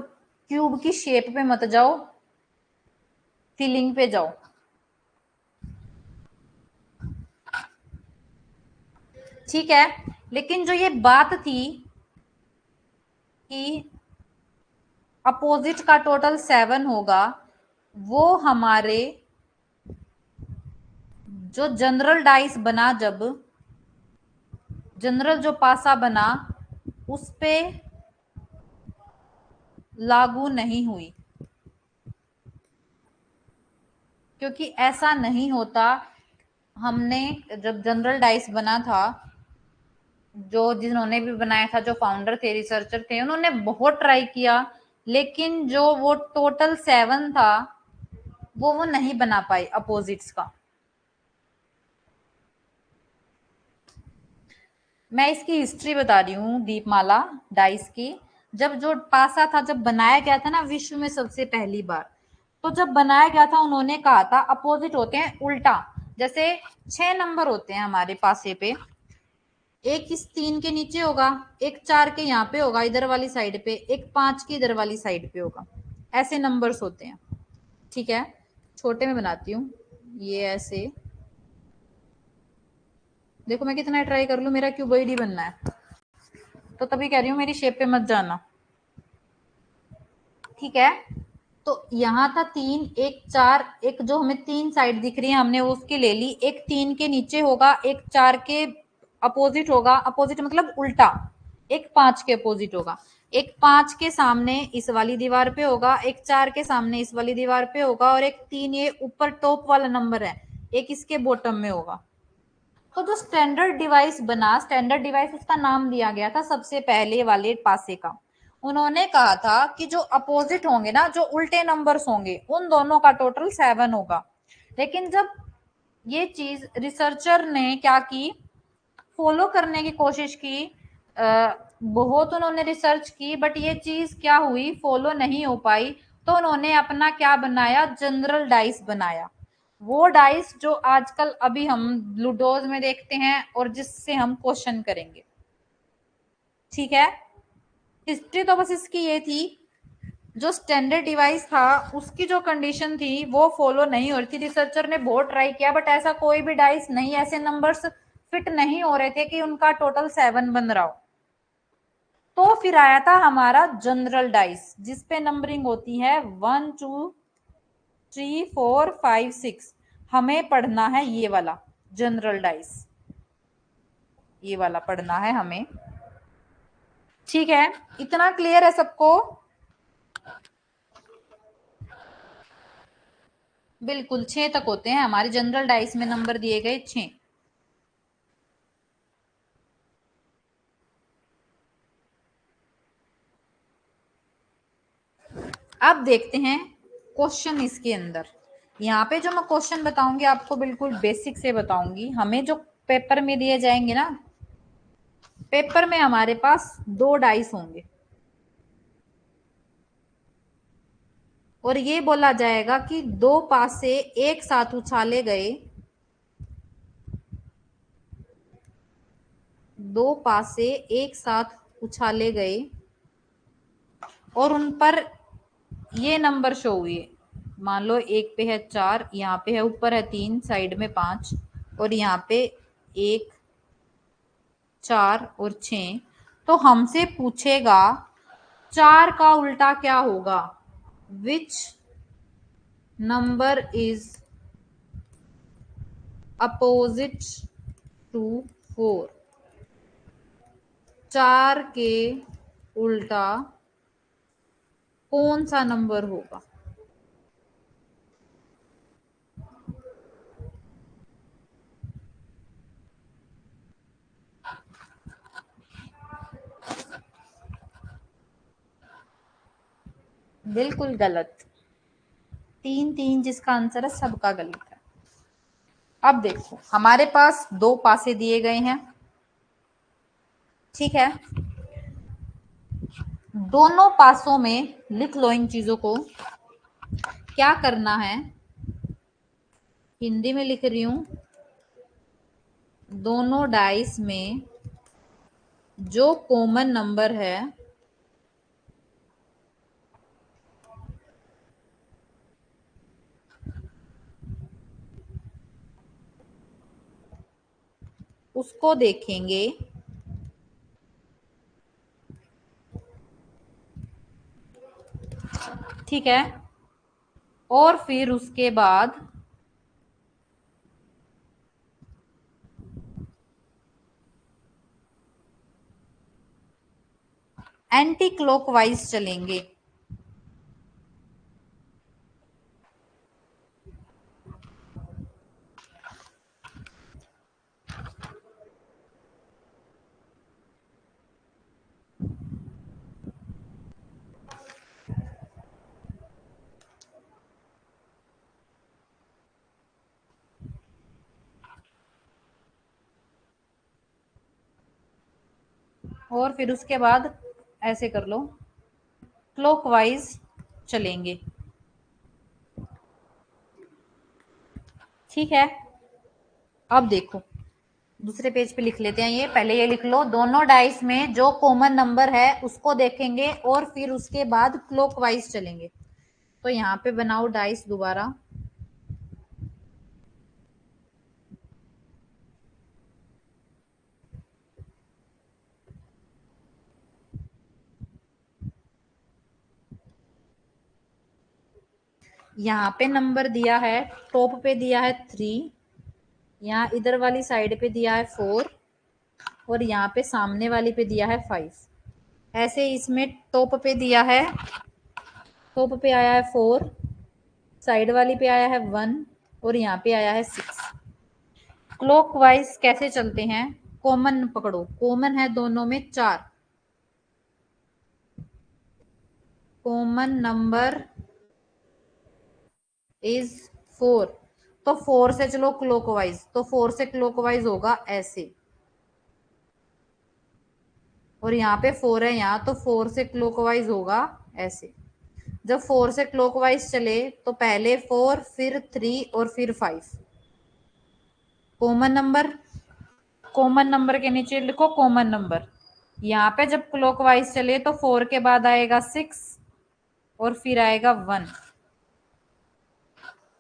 क्यूब की शेप पे मत जाओ, फिलिंग पे जाओ। ठीक है, लेकिन जो ये बात थी कि अपोजिट का टोटल 7 होगा, वो हमारे जो जनरल डाइस बना, जब जनरल जो पासा बना उस पे लागू नहीं हुई, क्योंकि ऐसा नहीं होता। हमने जब जनरल डाइस बना था, जो जिन्होंने भी बनाया था, जो फाउंडर थे, रिसर्चर थे, उन्होंने बहुत ट्राई किया, लेकिन जो वो टोटल 7 था वो नहीं बना पाए अपोजिट्स का। मैं इसकी हिस्ट्री बता रही हूँ दीपमाला डाइस की। जब जो पासा था, जब बनाया गया था ना विश्व में सबसे पहली बार, तो जब बनाया गया था उन्होंने कहा था अपोजिट होते हैं उल्टा। जैसे 6 नंबर होते हैं हमारे पासे पे, एक इस 3 के नीचे होगा, एक 4 के यहाँ पे होगा इधर वाली साइड पे, एक 5 की इधर वाली साइड पे होगा, ऐसे नंबर्स होते हैं। ठीक है, छोटे में बनाती हूँ, ये ऐसे। देखो मैं कितना ट्राई कर लूँ, मेरा क्यूबॉइड ही बनना है, तो तभी कह रही हूँ मेरी शेप पे मत जाना। ठीक है, तो यहाँ था 3, एक 4, एक जो हमें 3 साइड दिख रही है हमने वो उसकी ले ली, एक 3 के नीचे होगा, एक 4 के अपोजिट होगा, अपोजिट मतलब उल्टा, एक 5 के अपोजिट होगा, एक 5 के सामने इस वाली दीवार पे होगा, एक 4 के सामने इस वाली दीवार पे होगा, और एक 3 ये ऊपर टॉप वाला नंबर है, एक इसके बॉटम में होगा। तो जो स्टैंडर्ड डिवाइस बना, स्टैंडर्ड डिवाइस उसका नाम दिया गया था सबसे पहले वाले पासे का। उन्होंने कहा था कि जो अपोजिट होंगे ना, जो उल्टे नंबर्स होंगे, उन दोनों का टोटल 7 होगा। लेकिन जब ये चीज रिसर्चर ने क्या की, फॉलो करने की कोशिश की, बहुत उन्होंने रिसर्च की, बट ये चीज क्या हुई, फॉलो नहीं हो पाई। तो उन्होंने अपना क्या बनाया, जनरल डाइस बनाया। वो डाइस जो आजकल अभी हम लूडोज में देखते हैं और जिससे हम क्वेश्चन करेंगे। ठीक है, हिस्ट्री तो बस इसकी ये थी, जो स्टैंडर्ड डिवाइस था उसकी जो कंडीशन थी वो फॉलो नहीं हो रही थी। रिसर्चर ने बहुत ट्राई किया, बट ऐसा कोई भी डाइस नहीं, ऐसे नंबर्स फिट नहीं हो रहे थे कि उनका टोटल 7 बन रहा हो। तो फिर आया था हमारा जनरल डाइस, जिसपे नंबरिंग होती है 1 2 3 4 5 6। हमें पढ़ना है ये वाला जनरल डाइस, ये वाला पढ़ना है हमें। ठीक है, इतना क्लियर है सबको? बिल्कुल, 6 तक होते हैं हमारे जनरल डाइस में, नंबर दिए गए 6। अब देखते हैं क्वेश्चन इसके अंदर। यहाँ पे जो मैं क्वेश्चन बताऊंगी आपको बिल्कुल बेसिक से बताऊंगी। हमें जो पेपर में दिए जाएंगे ना, पेपर में हमारे पास 2 डाइस होंगे, और ये बोला जाएगा कि 2 पासे एक साथ उछाले गए, 2 पासे एक साथ उछाले गए और उन पर ये नंबर शो हुए। मान लो एक पे है 4, यहाँ पे है ऊपर है 3, साइड में 5, और यहाँ पे 1 4 और 6। तो हमसे पूछेगा 4 का उल्टा क्या होगा, which number is opposite to 4। 4 के उल्टा कौन सा नंबर होगा? बिल्कुल गलत। 3 3 जिसका आंसर है सबका गलत है। अब देखो हमारे पास दो पासे दिए गए हैं, ठीक है। दोनों पासों में लिख लो इन चीजों को। क्या करना है, हिंदी में लिख रही हूं, दोनों डाइस में जो कॉमन नंबर है उसको देखेंगे, ठीक है। और फिर उसके बाद एंटी क्लॉकवाइज चलेंगे। और फिर उसके बाद ऐसे कर लो, क्लॉकवाइज चलेंगे, ठीक है। अब देखो दूसरे पेज पे लिख लेते हैं, ये पहले ये लिख लो, दोनों डाइस में जो कॉमन नंबर है उसको देखेंगे और फिर उसके बाद क्लॉकवाइज चलेंगे। तो यहाँ पे बनाओ डाइस दोबारा, यहाँ पे नंबर दिया है, टॉप पे दिया है 3, यहाँ इधर वाली साइड पे दिया है 4 और यहाँ पे सामने वाली पे दिया है 5। ऐसे इसमें टॉप पे दिया है, टॉप पे आया है 4, साइड वाली पे आया है 1 और यहाँ पे आया है 6। क्लॉकवाइज कैसे चलते हैं, कॉमन पकड़ो, कॉमन है दोनों में 4, कॉमन नंबर इज 4, तो 4 से चलो क्लॉकवाइज, तो 4 से क्लॉकवाइज होगा ऐसे, और यहाँ पे 4 है यहाँ, तो 4 से क्लॉकवाइज होगा ऐसे। जब 4 से क्लॉकवाइज चले तो पहले 4 फिर 3 और फिर 5। कॉमन नंबर, कॉमन नंबर के नीचे लिखो कॉमन नंबर। यहाँ पे जब क्लॉकवाइज चले तो 4 के बाद आएगा 6 और फिर आएगा 1।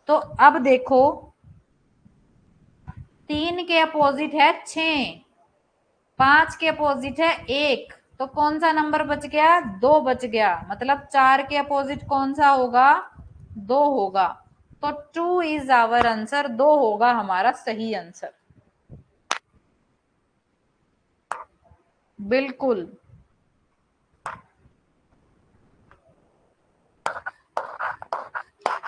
तो अब देखो 3 के अपोजिट है 6, 5 के अपोजिट है 1, तो कौन सा नंबर बच गया, 2 बच गया। मतलब 4 के अपोजिट कौन सा होगा, 2 होगा। तो 2 इज आवर आंसर, 2 होगा हमारा सही आंसर। बिल्कुल।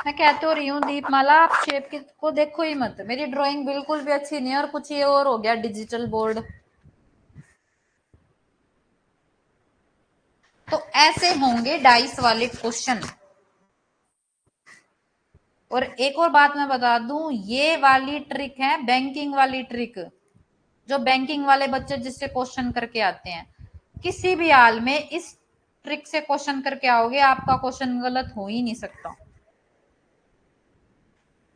मैं कहते हो रही हूँ दीपमाला, आप शेप को देखो ही मत, मेरी ड्राइंग बिल्कुल भी अच्छी नहीं है और कुछ ये और हो गया डिजिटल बोर्ड। तो ऐसे होंगे डाइस वाले क्वेश्चन। और एक और बात मैं बता दूं, ये वाली ट्रिक है बैंकिंग वाली ट्रिक, जो बैंकिंग वाले बच्चे जिससे क्वेश्चन करके आते हैं, किसी भी हाल में इस ट्रिक से क्वेश्चन करके आओगे, आपका क्वेश्चन गलत हो ही नहीं सकता।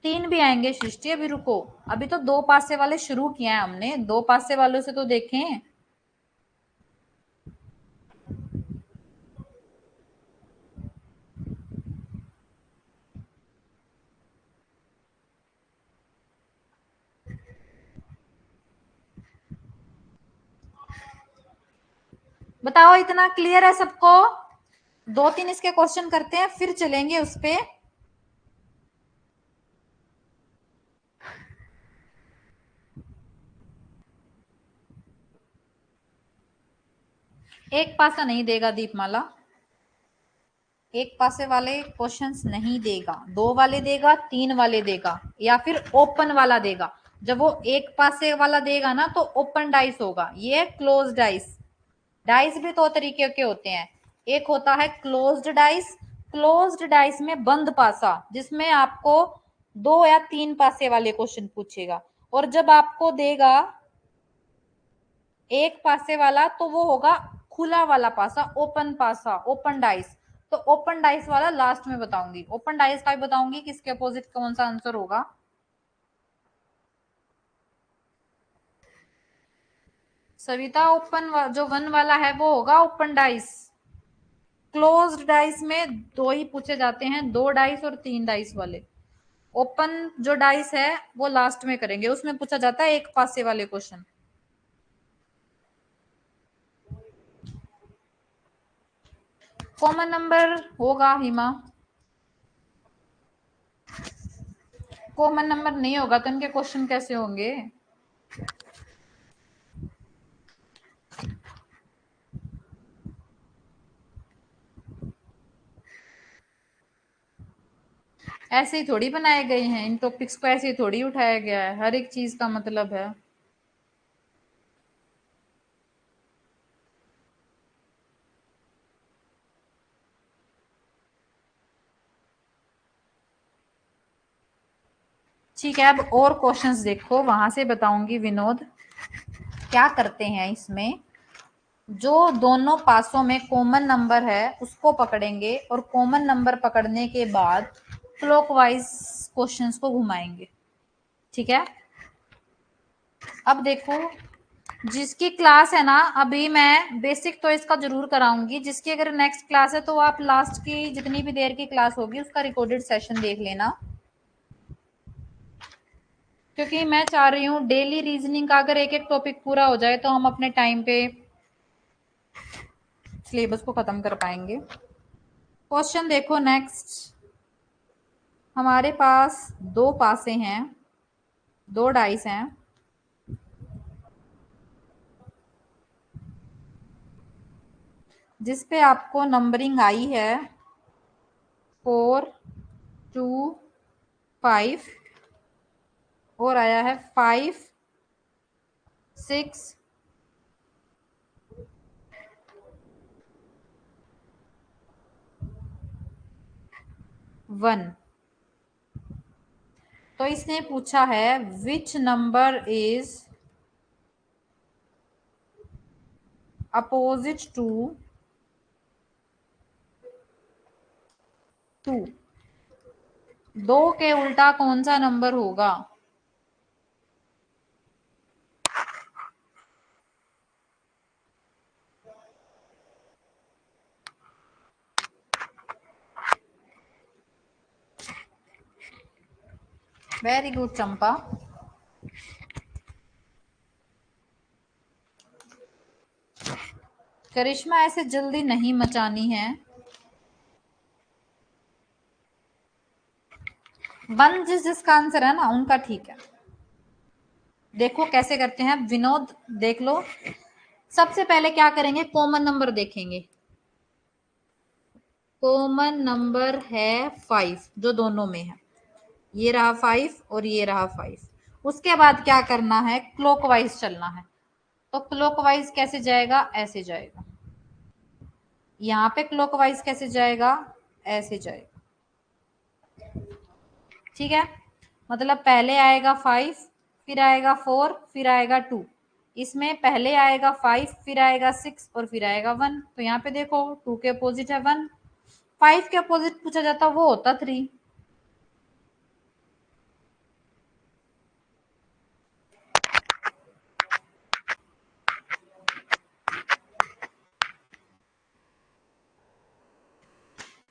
3 भी आएंगे सृष्टि, अभी रुको, अभी तो 2 पासे वाले शुरू किए हैं हमने, 2 पासे वालों से तो देखें। बताओ इतना क्लियर है सबको, 2-3 इसके क्वेश्चन करते हैं फिर चलेंगे उस पे। एक पासा नहीं देगा दीपमाला, एक पासे वाले क्वेश्चंस नहीं देगा, 2 वाले देगा, 3 वाले देगा, या फिर ओपन वाला देगा। जब वो एक पासे वाला देगा ना तो ओपन डाइस होगा, ये क्लोज डाइस। डाइस भी 2 तरीके के होते हैं, एक होता है क्लोज्ड डाइस, क्लोज्ड डाइस में बंद पासा, जिसमें आपको 2 या 3 पासे वाले क्वेश्चन पूछेगा। और जब आपको देगा एक पासे वाला तो वो होगा खुला वाला पासा, ओपन पासा, ओपन डाइस। तो ओपन डाइस वाला लास्ट में बताऊंगी, ओपन डाइस का भी बताऊंगी किसके अपोजिट कौन सा आंसर होगा। सविता ओपन जो 1 वाला है वो होगा ओपन डाइस। क्लोज्ड डाइस में 2 ही पूछे जाते हैं, 2 डाइस और 3 डाइस वाले। ओपन जो डाइस है वो लास्ट में करेंगे, उसमें पूछा जाता है एक पासे वाले क्वेश्चन। कॉमन नंबर होगा हिमा, कॉमन नंबर नहीं होगा तो इनके क्वेश्चन कैसे होंगे। ऐसे ही थोड़ी बनाए गए हैं, इन टॉपिक्स को ऐसे ही थोड़ी उठाया गया है, हर एक चीज का मतलब है। ठीक है, अब और क्वेश्चंस देखो, वहां से बताऊंगी विनोद क्या करते हैं इसमें। जो दोनों पासों में कॉमन नंबर है उसको पकड़ेंगे और कॉमन नंबर पकड़ने के बाद क्लॉकवाइज क्वेश्चंस को घुमाएंगे। ठीक है, अब देखो जिसकी क्लास है ना, अभी मैं बेसिक तो इसका जरूर कराऊंगी, जिसकी अगर नेक्स्ट क्लास है तो आप लास्ट की जितनी भी देर की क्लास होगी उसका रिकॉर्डेड सेशन देख लेना, क्योंकि मैं चाह रही हूँ डेली रीजनिंग का अगर एक एक टॉपिक पूरा हो जाए तो हम अपने टाइम पे सिलेबस को खत्म कर पाएंगे। क्वेश्चन देखो नेक्स्ट, हमारे पास 2 पासे हैं, 2 डाइस हैं, जिसपे आपको नंबरिंग आई है 4 2 5 और आया है 5 6 1। तो इसने पूछा है which number is opposite to 2, 2 के उल्टा कौन सा नंबर होगा। वेरी गुड चंपा। करिश्मा ऐसे जल्दी नहीं मचानी है। 1 जिसका आंसर है ना उनका ठीक है। देखो कैसे करते हैं विनोद, देख लो। सबसे पहले क्या करेंगे, कॉमन नंबर देखेंगे। कॉमन नंबर है 5 जो दोनों में है, ये रहा 5 और ये रहा 5। उसके बाद क्या करना है, क्लॉकवाइज चलना है। तो क्लॉकवाइज कैसे जाएगा, ऐसे जाएगा। यहाँ पे क्लॉकवाइज कैसे जाएगा, ऐसे जाएगा। ठीक है, मतलब पहले आएगा 5, फिर आएगा 4, फिर आएगा 2। इसमें पहले आएगा 5, फिर आएगा 6 और फिर आएगा 1। तो यहाँ पे देखो 2 के अपोजिट है 1, 5 के अपोजिट पूछा जाता वो होता 3।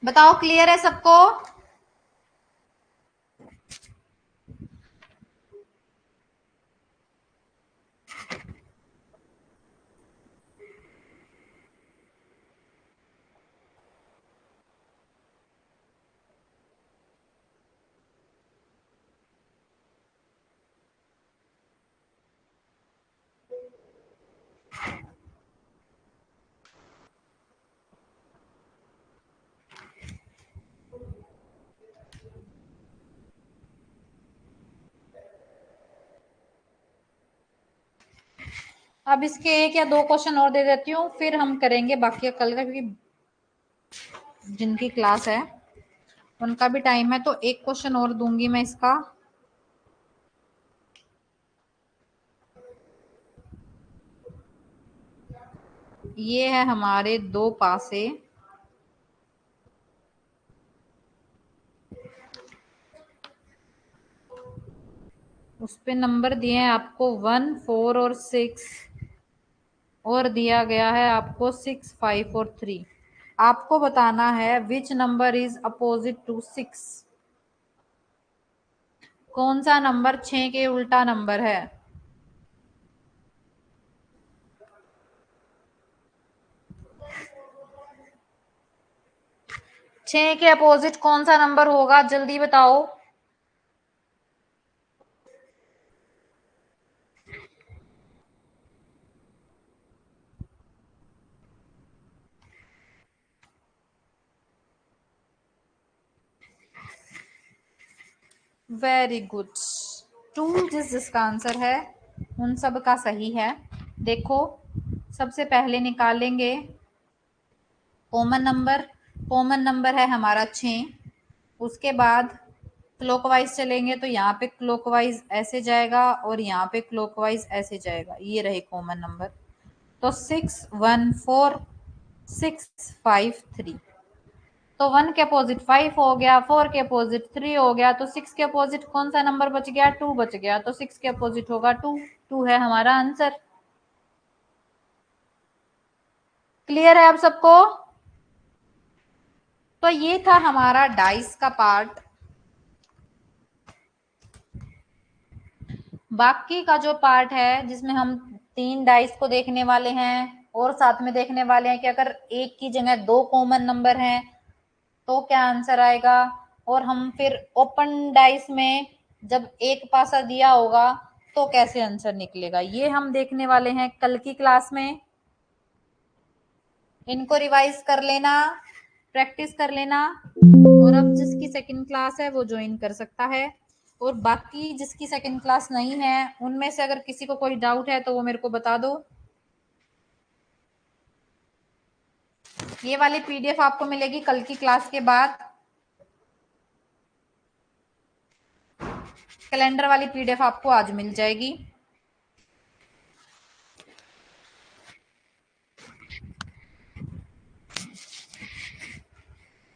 बताओ क्लियर है सबको। अब इसके 1 या 2 क्वेश्चन और दे देती हूँ, फिर हम करेंगे बाकी कल का, क्योंकि जिनकी क्लास है उनका भी टाइम है, तो एक क्वेश्चन और दूंगी मैं इसका। ये है हमारे 2 पासे, उस पे नंबर दिए हैं आपको 1, 4 और 6, और दिया गया है आपको 6, 5 और 3। आपको बताना है which number is opposite to 6। कौन सा नंबर 6 के उल्टा नंबर है? छह के अपोजिट कौन सा नंबर होगा, जल्दी बताओ। Very good. 2 जिसका आंसर है उन सब का सही है। देखो, सबसे पहले निकालेंगे कॉमन नंबर। कॉमन नंबर है हमारा 6। उसके बाद क्लॉकवाइज चलेंगे तो यहाँ पे क्लॉकवाइज ऐसे जाएगा और यहाँ पे क्लॉकवाइज ऐसे जाएगा, ये रहे कॉमन नंबर। तो 6, 1, 4, 6, 5, 3। तो 1 के अपोजिट 5 हो गया, 4 के अपोजिट 3 हो गया, तो 6 के अपोजिट कौन सा नंबर बच गया? 2 बच गया, तो 6 के अपोजिट होगा 2। 2 है हमारा आंसर। क्लियर है आप सबको? तो ये था हमारा डाइस का पार्ट। बाकी का जो पार्ट है जिसमें हम 3 डाइस को देखने वाले हैं और साथ में देखने वाले हैं कि अगर एक की जगह 2 कॉमन नंबर हैं तो क्या आंसर आएगा, और हम फिर ओपन डाइस में जब एक पासा दिया होगा तो कैसे आंसर निकलेगा, ये हम देखने वाले हैं कल की क्लास में। इनको रिवाइज कर लेना, प्रैक्टिस कर लेना, और अब जिसकी सेकंड क्लास है वो ज्वाइन कर सकता है, और बाकी जिसकी सेकंड क्लास नहीं है उनमें से अगर किसी को कोई डाउट है तो वो मेरे को बता दो। ये वाली पीडीएफ आपको मिलेगी कल की क्लास के बाद। कैलेंडर वाली पीडीएफ आपको आज मिल जाएगी।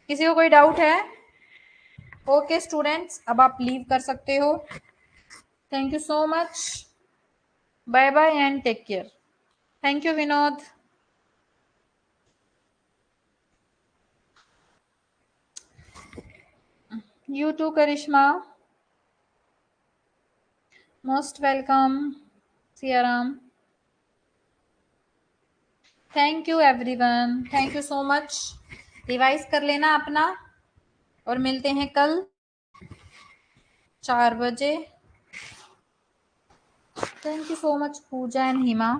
किसी को कोई डाउट है? ओके स्टूडेंट्स, अब आप लीव कर सकते हो। Thank you so much. Bye bye and take care. Thank you Vinod. You too Karishma. Most welcome Siyaram. Thank you everyone, thank you so much. Revise कर लेना अपना, और मिलते हैं कल 4 बजे। Thank you so much Pooja and Hima.